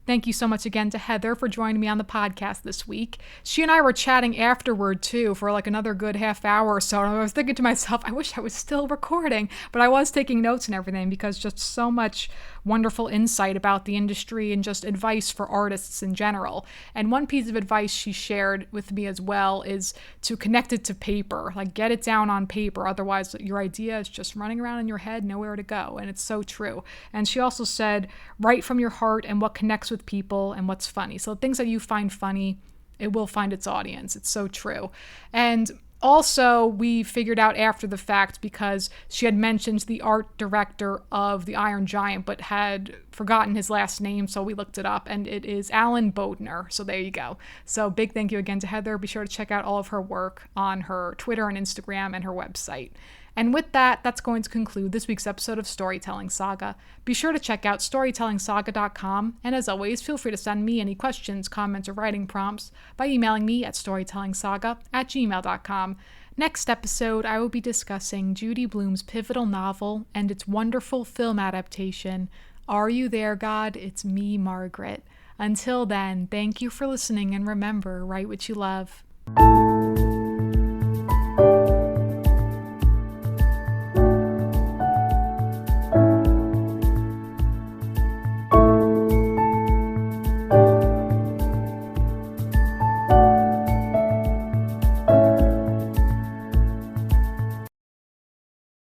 Thank you so much again to Heather for joining me on the podcast this week. She and I were chatting afterward too for like another good half hour or so. And I was thinking to myself, I wish I was still recording, but I was taking notes and everything, because just so much wonderful insight about the industry and just advice for artists in general. And one piece of advice she shared with me as well is to connect it to paper, like get it down on paper. Otherwise, your idea is just running around in your head, nowhere to go. And it's so true. And she also said, write from your heart and what connects with people and what's funny. So things that you find funny, it will find its audience. It's so true. And also, we figured out after the fact, because she had mentioned the art director of The Iron Giant, but had forgotten his last name, so we looked it up, and it is Alan Bodner. So there you go. So big thank you again to Heather. Be sure to check out all of her work on her Twitter and Instagram and her website. And with that, that's going to conclude this week's episode of Storytelling Saga. Be sure to check out storytellingsaga.com, and as always, feel free to send me any questions, comments, or writing prompts by emailing me at storytellingsaga@gmail.com. Next episode, I will be discussing Judy Blume's pivotal novel and its wonderful film adaptation, Are You There, God? It's Me, Margaret. Until then, thank you for listening, and remember, write what you love.